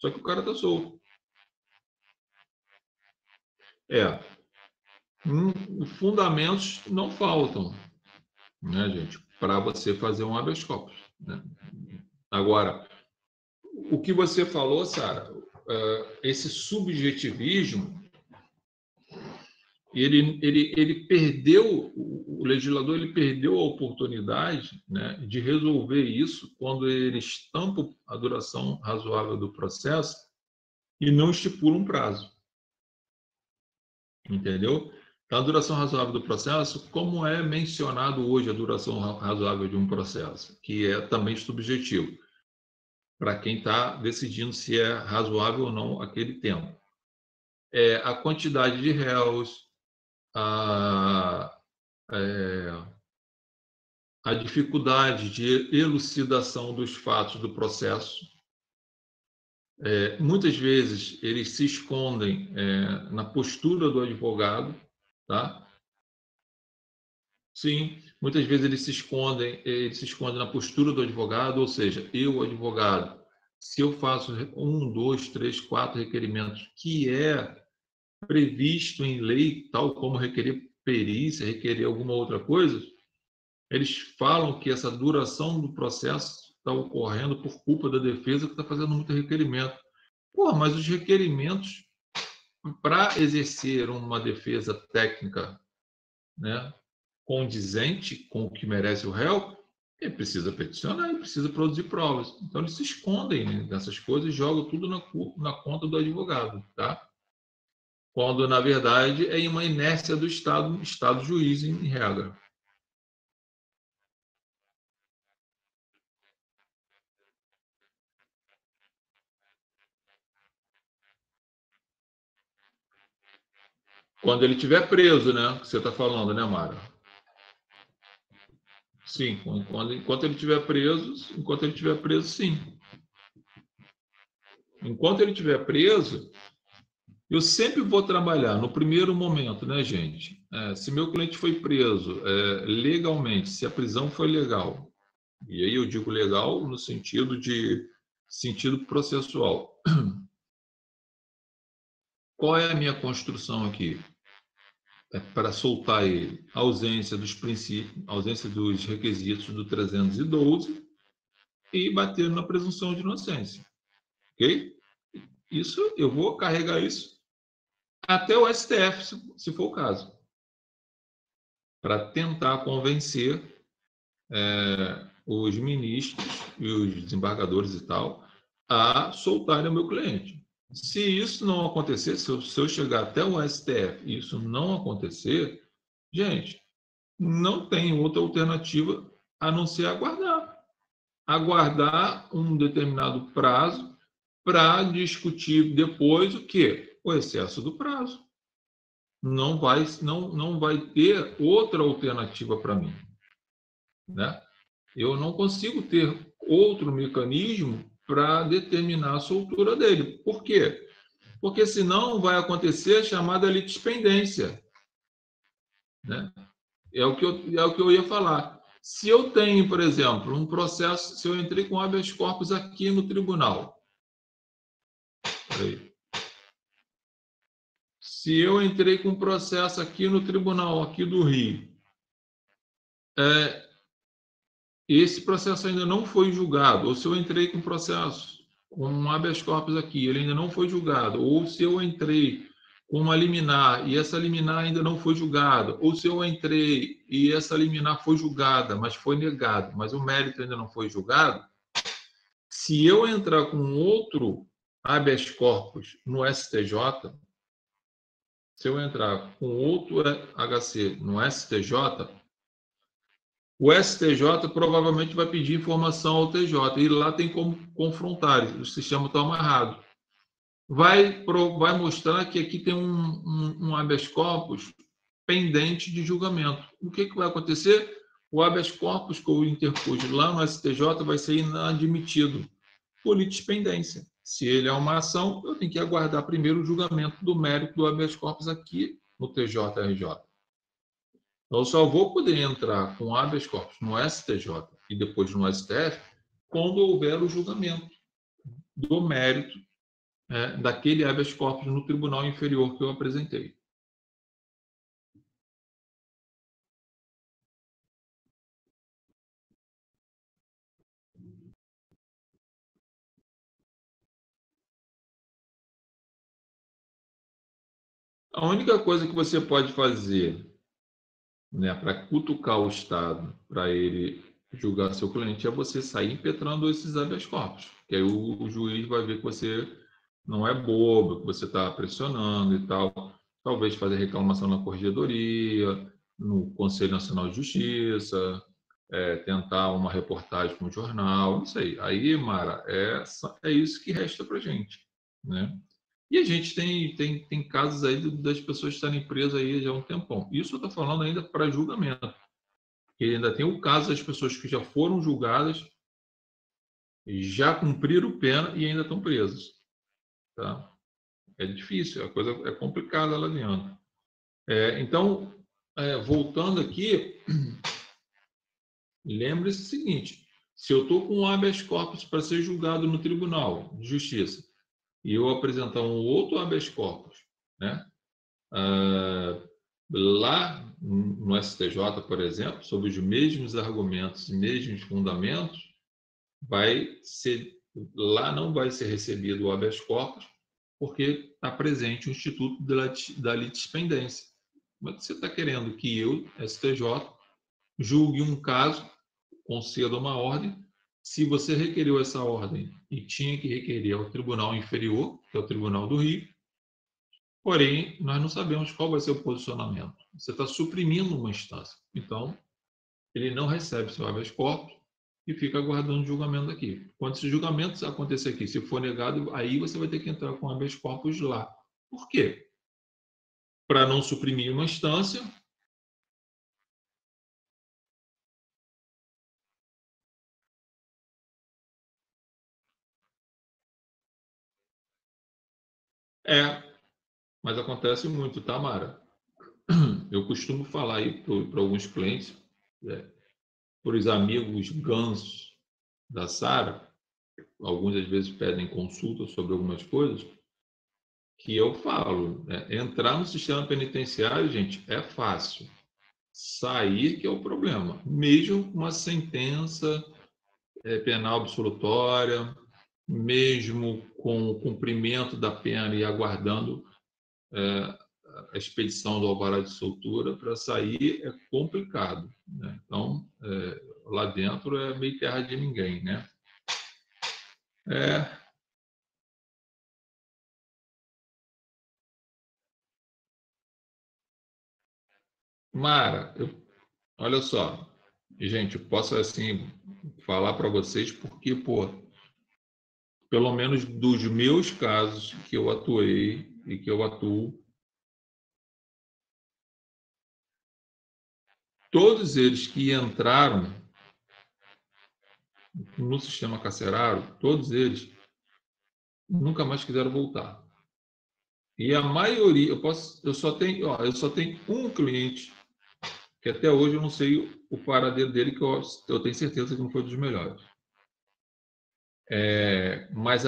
Só que o cara está solto. Os fundamentos não faltam, né, gente, para você fazer um habeas corpus, né? Agora, o que você falou, Sara, esse subjetivismo, ele perdeu, o legislador ele perdeu a oportunidade, né, de resolver isso quando ele estampa a duração razoável do processo e não estipula um prazo. Entendeu? Então, a duração razoável do processo, como é mencionado hoje a duração razoável de um processo, que é também subjetivo, para quem está decidindo se é razoável ou não aquele tempo. É a quantidade de réus, a dificuldade de elucidação dos fatos do processo. Muitas vezes eles se escondem na postura do advogado, tá? Sim, muitas vezes eles se escondem na postura do advogado, ou seja, eu, advogado, se eu faço 1, 2, 3, 4 requerimentos, que é previsto em lei, tal como requerer perícia, requerer alguma outra coisa, eles falam que essa duração do processo está ocorrendo por culpa da defesa que está fazendo muito requerimento. Pô, mas os requerimentos para exercer uma defesa técnica, né, condizente com o que merece o réu, ele precisa peticionar, ele precisa produzir provas. Então, eles se escondem nessas coisas e jogam tudo na conta do advogado, tá? Quando, na verdade, é uma inércia do Estado juiz, em regra. Quando ele estiver preso, né? Que você está falando, né, Mara? Sim, enquanto ele estiver preso, sim. Enquanto ele estiver preso, eu sempre vou trabalhar no primeiro momento, né, gente? Se meu cliente foi preso legalmente, se a prisão foi legal, e aí eu digo legal no sentido processual. Qual é a minha construção aqui? Para soltar ele, a ausência dos princípios, a ausência dos requisitos do 312 e bater na presunção de inocência. Ok? Isso, eu vou carregar isso até o STF, se for o caso, para tentar convencer os ministros e os desembargadores e tal a soltarem o meu cliente. Se isso não acontecer, se eu chegar até o STF e isso não acontecer, gente, não tem outra alternativa a não ser aguardar. Aguardar um determinado prazo para discutir depois o quê? O excesso do prazo. Não vai ter outra alternativa para mim, né? Eu não consigo ter outro mecanismo para determinar a soltura dele. Por quê? Porque senão vai acontecer a chamada litispendência, né? É o que eu ia falar. Se eu tenho, por exemplo, um processo, se eu entrei com habeas corpus aqui no tribunal, se eu entrei com um processo aqui no tribunal, aqui do Rio, esse processo ainda não foi julgado, ou se eu entrei com processo, com um habeas corpus aqui, ele ainda não foi julgado, ou se eu entrei com uma liminar e essa liminar ainda não foi julgada, ou se eu entrei e essa liminar foi julgada, mas foi negado, mas o mérito ainda não foi julgado, se eu entrar com outro habeas corpus no STJ, se eu entrar com outro HC no STJ, o STJ provavelmente vai pedir informação ao TJ, e lá tem como confrontar, o sistema está amarrado. Vai mostrar que aqui tem um habeas corpus pendente de julgamento. O que vai acontecer? O habeas corpus que eu interpus lá no STJ vai ser inadmitido por litispendência. Se ele é uma ação, eu tenho que aguardar primeiro o julgamento do mérito do habeas corpus aqui no TJRJ. Eu só vou poder entrar com habeas corpus no STJ e depois no STF quando houver o julgamento do mérito daquele habeas corpus no tribunal inferior que eu apresentei. A única coisa que você pode fazer, né, para cutucar o Estado, para ele julgar seu cliente, é você sair impetrando esses habeas corpus. Que aí o juiz vai ver que você não é bobo, que você está pressionando e tal. Talvez fazer reclamação na Corregedoria, no Conselho Nacional de Justiça, tentar uma reportagem com o jornal, não sei. Aí, Mara, é isso que resta para a gente, né? E a gente tem casos aí das pessoas estarem presas aí já há um tempão. Isso eu estou falando ainda para julgamento. E ainda tem o caso das pessoas que já foram julgadas, já cumpriram pena e ainda estão presas. Tá? É difícil, a coisa é complicada lá dentro. Então, voltando aqui, lembre-se o seguinte: se eu estou com um habeas corpus para ser julgado no Tribunal de Justiça e eu apresentar um outro habeas corpus, né, lá no STJ, por exemplo, sobre os mesmos argumentos e mesmos fundamentos, lá não vai ser recebido o habeas corpus, porque está presente o Instituto da Litispendência. Mas você está querendo que eu, STJ, julgue um caso, conceda uma ordem. Se você requeriu essa ordem e tinha que requerer ao Tribunal Inferior, que é o Tribunal do Rio, porém, nós não sabemos qual vai ser o posicionamento. Você está suprimindo uma instância. Então, ele não recebe seu habeas corpus e fica aguardando o julgamento aqui. Quando esse julgamento acontecer aqui, se for negado, aí você vai ter que entrar com habeas corpus lá. Por quê? Para não suprimir uma instância. Mas acontece muito, tá, Mara? Eu costumo falar aí para alguns clientes, para os amigos gansos da Sara, alguns às vezes pedem consulta sobre algumas coisas, que eu falo, entrar no sistema penitenciário, gente, é fácil. Sair que é o problema. Mesmo com uma sentença penal absolutória, mesmo com o cumprimento da pena e aguardando a expedição do alvará de soltura, para sair é complicado, né? Então, lá dentro é meio terra de ninguém, né? Mara, olha só, gente, eu posso assim falar para vocês porque, pelo menos dos meus casos que eu atuei e que eu atuo, todos eles que entraram no sistema carcerário, todos eles nunca mais quiseram voltar. E a maioria, eu só tenho um cliente que até hoje eu não sei o paradeiro dele, que eu tenho certeza que não foi dos melhores. Mas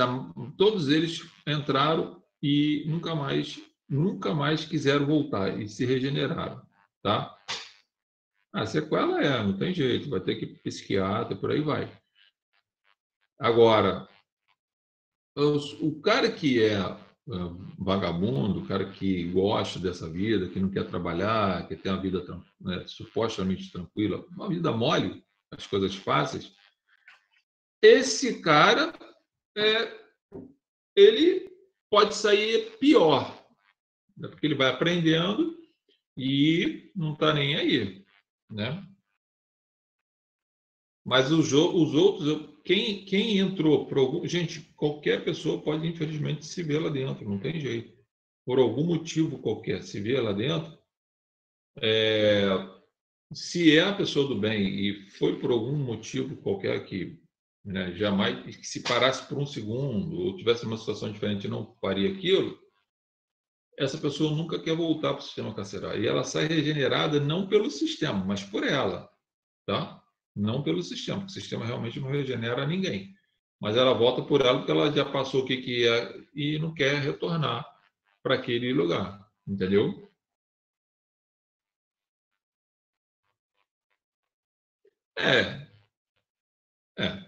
todos eles entraram e nunca mais quiseram voltar e se regeneraram, tá? A sequela não tem jeito, vai ter que ir psiquiatra, por aí vai. Agora, o cara que é vagabundo, o cara que gosta dessa vida, que não quer trabalhar, que tem uma vida supostamente tranquila, uma vida mole, as coisas fáceis, esse cara, ele pode sair pior, né? Porque ele vai aprendendo e não está nem aí, né? Mas os outros, quem entrou por algum... Gente, qualquer pessoa pode, infelizmente, se ver lá dentro, não tem jeito. Por algum motivo qualquer, se ver lá dentro, se é a pessoa do bem e foi por algum motivo qualquer que, né, jamais, que se parasse por um segundo ou tivesse uma situação diferente e não faria aquilo, essa pessoa nunca quer voltar para o sistema carcerário. E ela sai regenerada não pelo sistema, mas por ela. Tá? Não pelo sistema, porque o sistema realmente não regenera ninguém. Mas ela volta por ela porque ela já passou o que é e não quer retornar para aquele lugar. Entendeu?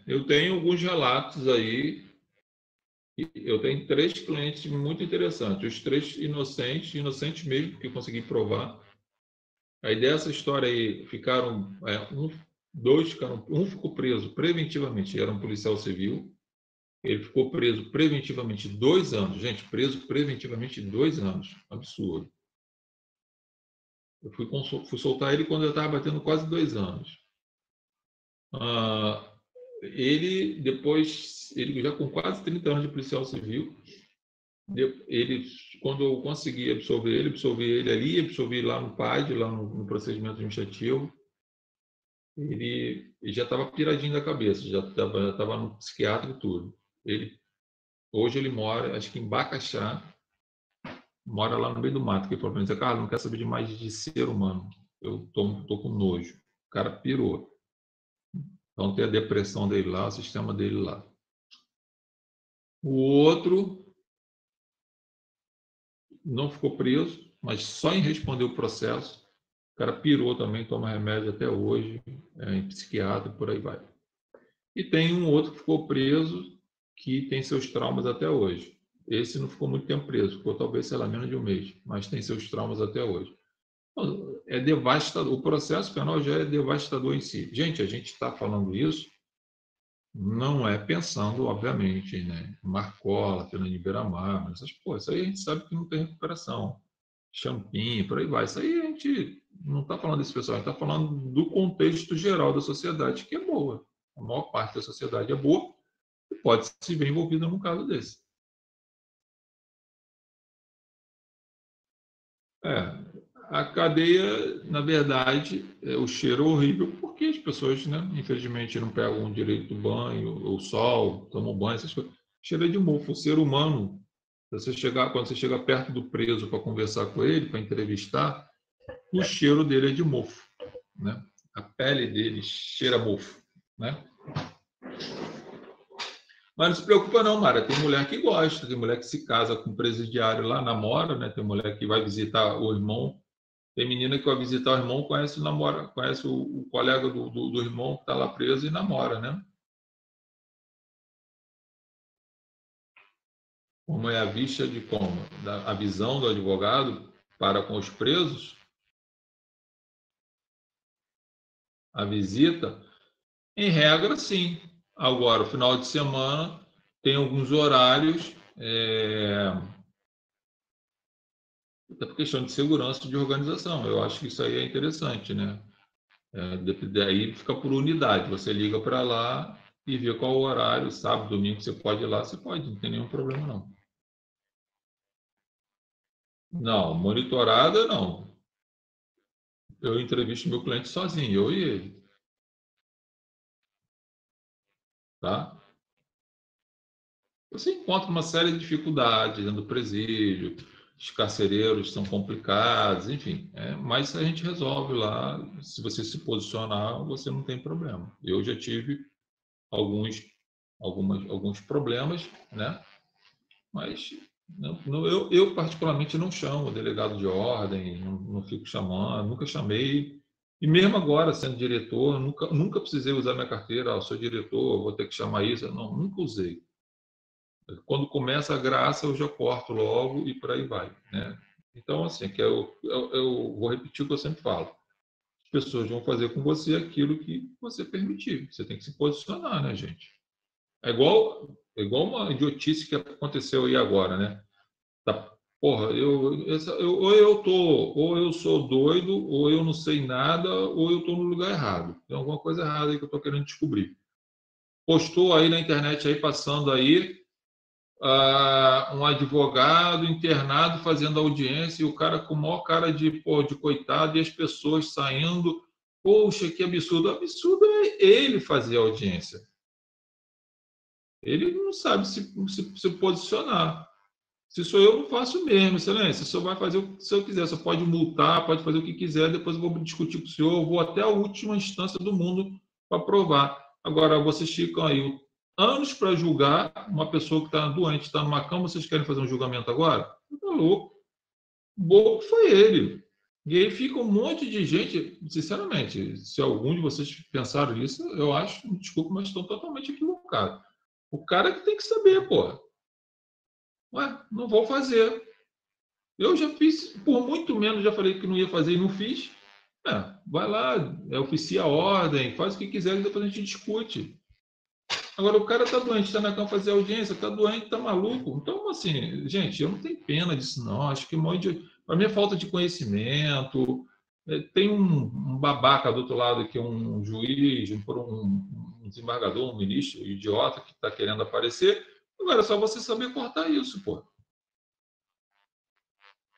Eu tenho alguns relatos aí. Eu tenho 3 clientes muito interessantes. Os 3 inocentes mesmo, que eu consegui provar. Aí dessa história aí, ficaram, um ficou preso preventivamente, era um policial civil. Ele ficou preso preventivamente 2 anos. Gente, preso preventivamente 2 anos. Absurdo. Eu fui soltar ele quando eu estava batendo quase 2 anos. Ele já com quase 30 anos de policial civil, quando eu consegui absolver ele ali, absolvi lá no PAD, lá no procedimento administrativo. Ele já estava piradinho da cabeça, já estava no psiquiatra e tudo. Hoje ele mora, acho que em Bacaxá, mora lá no meio do mato, que falou para mim, Carlos, não quer saber de mais de ser humano. Eu tô com nojo. O cara pirou. Então tem a depressão dele lá, o sistema dele lá. O outro não ficou preso, mas só em responder o processo. O cara pirou também, toma remédio até hoje, em psiquiatra e por aí vai. E tem um outro que ficou preso, que tem seus traumas até hoje. Esse não ficou muito tempo preso, ficou talvez, sei lá, menos de um mês, mas tem seus traumas até hoje. É devastador. O processo penal já é devastador em si. Gente, a gente está falando isso, não é pensando, obviamente, né? Marcola, Fernando Beiramar, mas isso aí a gente sabe que não tem recuperação. Champinha, por aí vai. Isso aí a gente não está falando desse pessoal, a gente está falando do contexto geral da sociedade, que é boa. A maior parte da sociedade é boa e pode se ver envolvida num caso desse. A cadeia, na verdade, o cheiro é horrível porque as pessoas, né, infelizmente, não pegam direito do banho, o sol, tomam banho, essas coisas. Cheiro é de mofo. O ser humano, quando você chega perto do preso para conversar com ele, para entrevistar, o cheiro dele é de mofo, né? A pele dele cheira mofo, né? Mas não se preocupa não, Mara. Tem mulher que gosta, tem mulher que se casa com presidiário lá, namora, né? Tem mulher que vai visitar o irmão. Tem menina que vai visitar o irmão, conhece o colega do irmão que está lá preso e namora, né? Como é a vista de como? A visão do advogado para com os presos? A visita? Em regra, sim. Agora, o final de semana tem alguns horários, até por questão de segurança e de organização. Eu acho que isso aí é interessante, né? Daí fica por unidade. Você liga para lá e vê qual o horário, sábado, domingo, você pode ir lá, você pode, não tem nenhum problema, não. Não, monitorada, não. Eu entrevisto meu cliente sozinho, eu e ele. Tá? Você encontra uma série de dificuldades dentro do presídio, os carcereiros são complicados, enfim. Mas a gente resolve lá. Se você se posicionar, você não tem problema. Eu já tive alguns problemas, né? Mas eu particularmente não chamo o delegado de ordem, não fico chamando, nunca chamei. E mesmo agora, sendo diretor, nunca precisei usar minha carteira, eu sou diretor, vou ter que chamar isso. Não, nunca usei. Quando começa a graça, eu já corto logo e por aí vai, né? Então, assim, eu vou repetir o que eu sempre falo. As pessoas vão fazer com você aquilo que você permitir. Você tem que se posicionar, né, gente? É igual uma idiotice que aconteceu aí agora, né? Porra, ou eu sou doido, ou eu não sei nada, ou eu estou no lugar errado. Tem alguma coisa errada aí que eu estou querendo descobrir. Postou aí na internet, aí passando aí, um advogado internado fazendo audiência e o cara com o maior cara de coitado e as pessoas saindo. Poxa, que absurdo. O absurdo é ele fazer a audiência. Ele não sabe se posicionar. Se sou eu, não faço mesmo, excelência. O senhor vai fazer o que o senhor quiser. O senhor pode multar, pode fazer o que quiser. Depois eu vou discutir com o senhor. Eu vou até a última instância do mundo para provar. Agora, vocês ficam aí anos para julgar uma pessoa que está doente, está numa cama. Vocês querem fazer um julgamento agora? Tá louco. O bobo foi ele. E aí fica um monte de gente, sinceramente, se algum de vocês pensaram nisso, eu acho, desculpa, mas estão totalmente equivocados. O cara que tem que saber, pô. Ué, não vou fazer. Eu já fiz, por muito menos, já falei que não ia fazer e não fiz. Vai lá, oficia a ordem, faz o que quiser e depois a gente discute. Agora, o cara está doente, está na cama fazer audiência, está doente, está maluco. Então, assim, gente, eu não tenho pena disso, não. Acho que para mim é falta de conhecimento. Tem um babaca do outro lado que é um juiz, um desembargador, um ministro, um idiota que está querendo aparecer. Agora, é só você saber cortar isso, pô.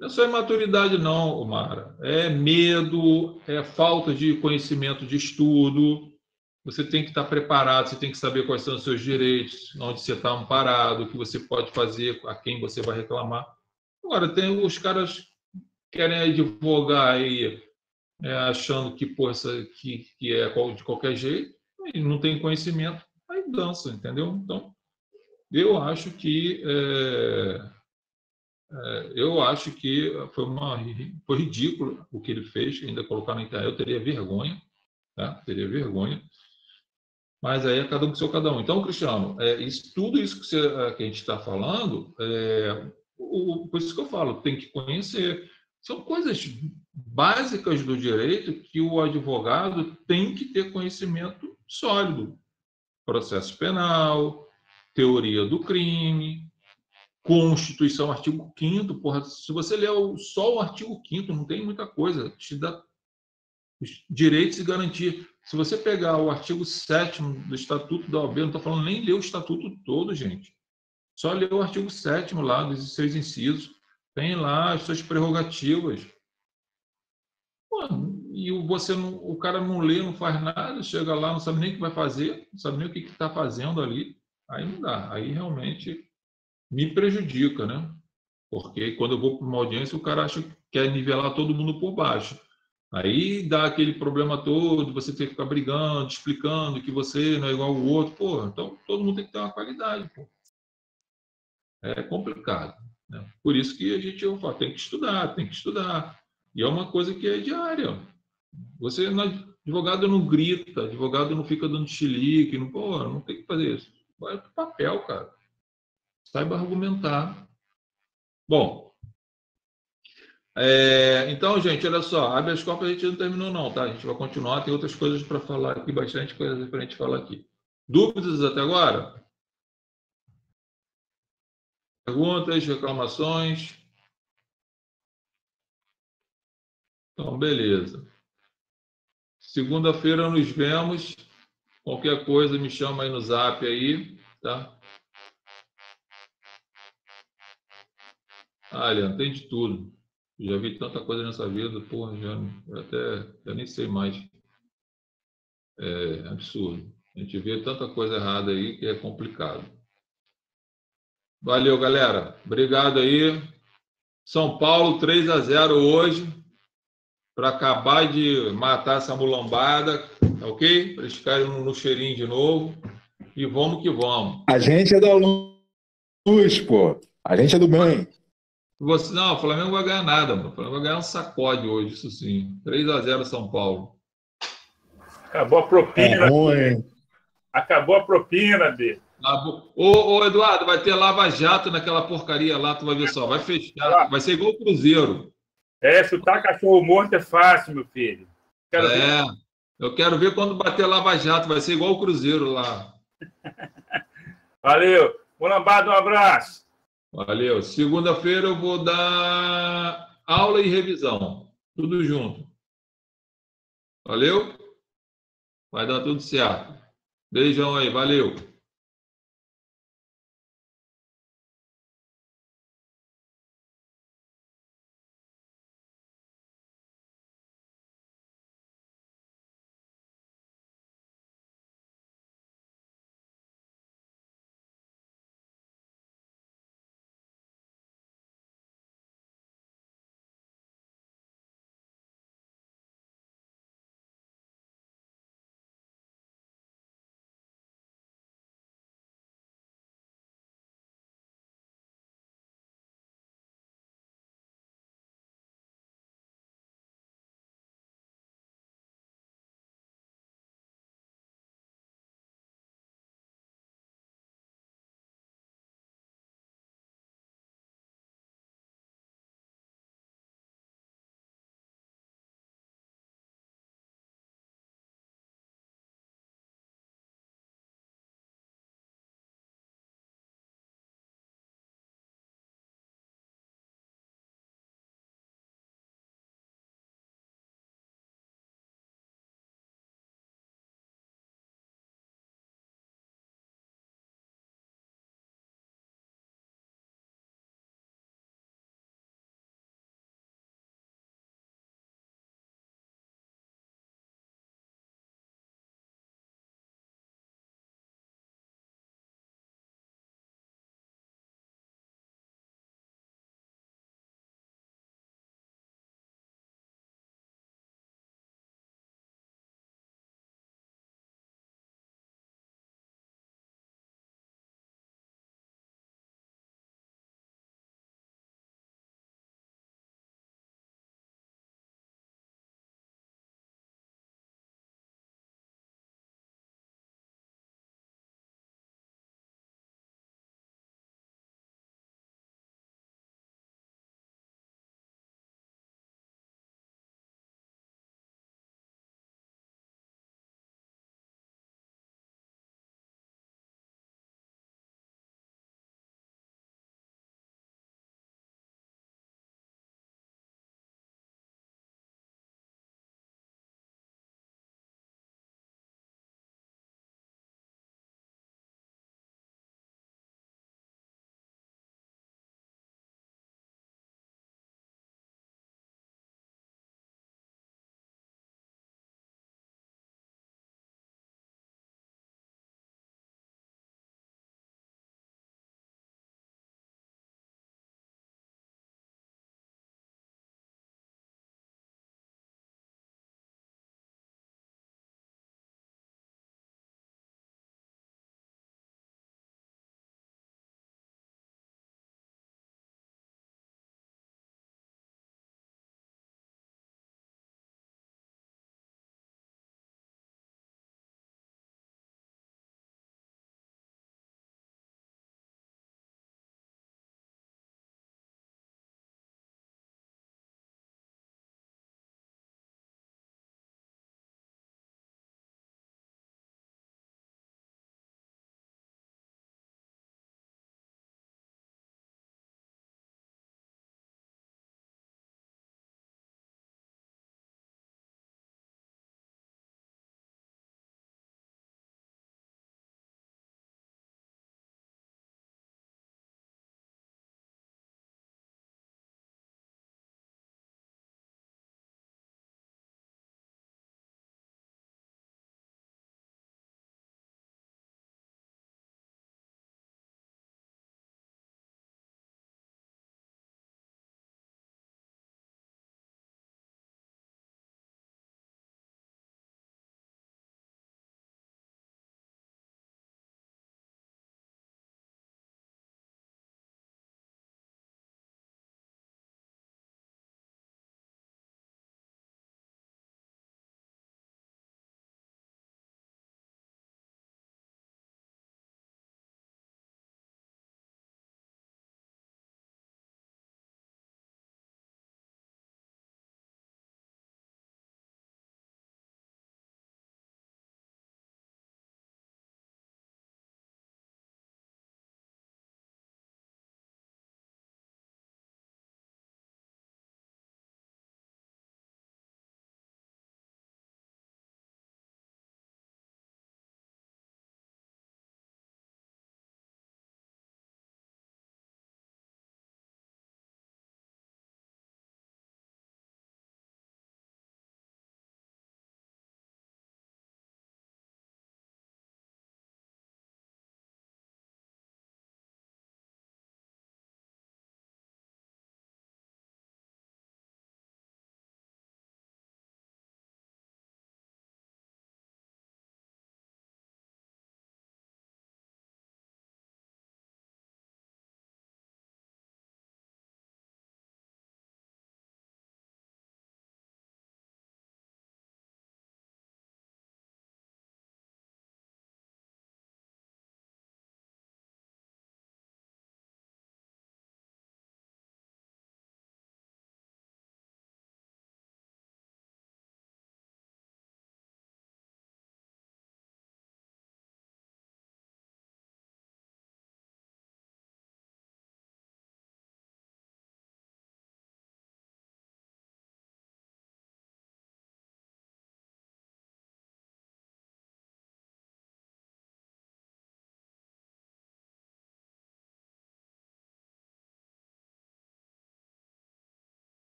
Não é só imaturidade, não, Mara. É medo, é falta de conhecimento de estudo. Você tem que estar preparado, você tem que saber quais são os seus direitos, onde você está amparado, o que você pode fazer, a quem você vai reclamar. Agora, tem os caras que querem advogar aí, achando que, que é de qualquer jeito, e não tem conhecimento, aí dança, entendeu? Então, eu acho que foi ridículo o que ele fez, ainda colocar na internet. Eu teria vergonha, tá? Teria vergonha. Mas aí é cada um com seu cada um. Então, Cristiano, tudo isso que a gente está falando, por isso que eu falo, tem que conhecer. São coisas básicas do direito que o advogado tem que ter conhecimento sólido. Processo penal, teoria do crime, Constituição, artigo 5º, porra, se você ler só o artigo 5º, não tem muita coisa, te dá os direitos e garantias. Se você pegar o artigo 7º do Estatuto da OAB, não estou falando nem ler o Estatuto todo, gente. Só ler o artigo 7º lá, dos seus incisos. Tem lá as suas prerrogativas. Pô, e o cara não lê, não faz nada, chega lá, não sabe nem o que vai fazer, não sabe nem o que está fazendo ali. Aí não dá. Aí realmente me prejudica, né? Porque quando eu vou para uma audiência, o cara acha que quer nivelar todo mundo por baixo. Aí dá aquele problema todo, você tem que ficar brigando, explicando que você não é igual ao outro. Pô, então todo mundo tem que ter uma qualidade. Pô. É complicado. Né? Por isso que eu falo, tem que estudar, tem que estudar. E é uma coisa que é diária. Advogado não grita, advogado não fica dando chilique, não tem que fazer isso. Vai para o papel, cara. Saiba argumentar. Bom, então, gente, olha só, habeas corpus a gente não terminou não, tá? A gente vai continuar, tem outras coisas para falar aqui, bastante coisas para a gente falar aqui. Dúvidas até agora? Perguntas, reclamações? Então, beleza. Segunda-feira nos vemos. Qualquer coisa me chama aí no zap aí, tá? Leandro, tem de tudo. Já vi tanta coisa nessa vida, porra, eu nem sei mais. É absurdo. A gente vê tanta coisa errada aí que é complicado. Valeu, galera. Obrigado aí. São Paulo 3-0 hoje, para acabar de matar essa mulambada, ok? Para eles ficarem no cheirinho de novo. E vamos que vamos. A gente é da luz, pô. A gente é do bem. Não, o Flamengo não vai ganhar nada, mano. O Flamengo vai ganhar um sacode hoje, isso sim. 3-0 São Paulo. Acabou a propina. Acabou a propina, B. Ô, Eduardo, vai ter Lava-Jato naquela porcaria lá, tu vai ver só. Vai fechar. Vai ser igual o Cruzeiro. Chutar cachorro morto é fácil, meu filho. Eu quero ver quando bater Lava-Jato. Vai ser igual o Cruzeiro lá. Valeu. Mulambada, um abraço. Valeu. Segunda-feira eu vou dar aula e revisão. Tudo junto. Valeu? Vai dar tudo certo. Beijão aí. Valeu.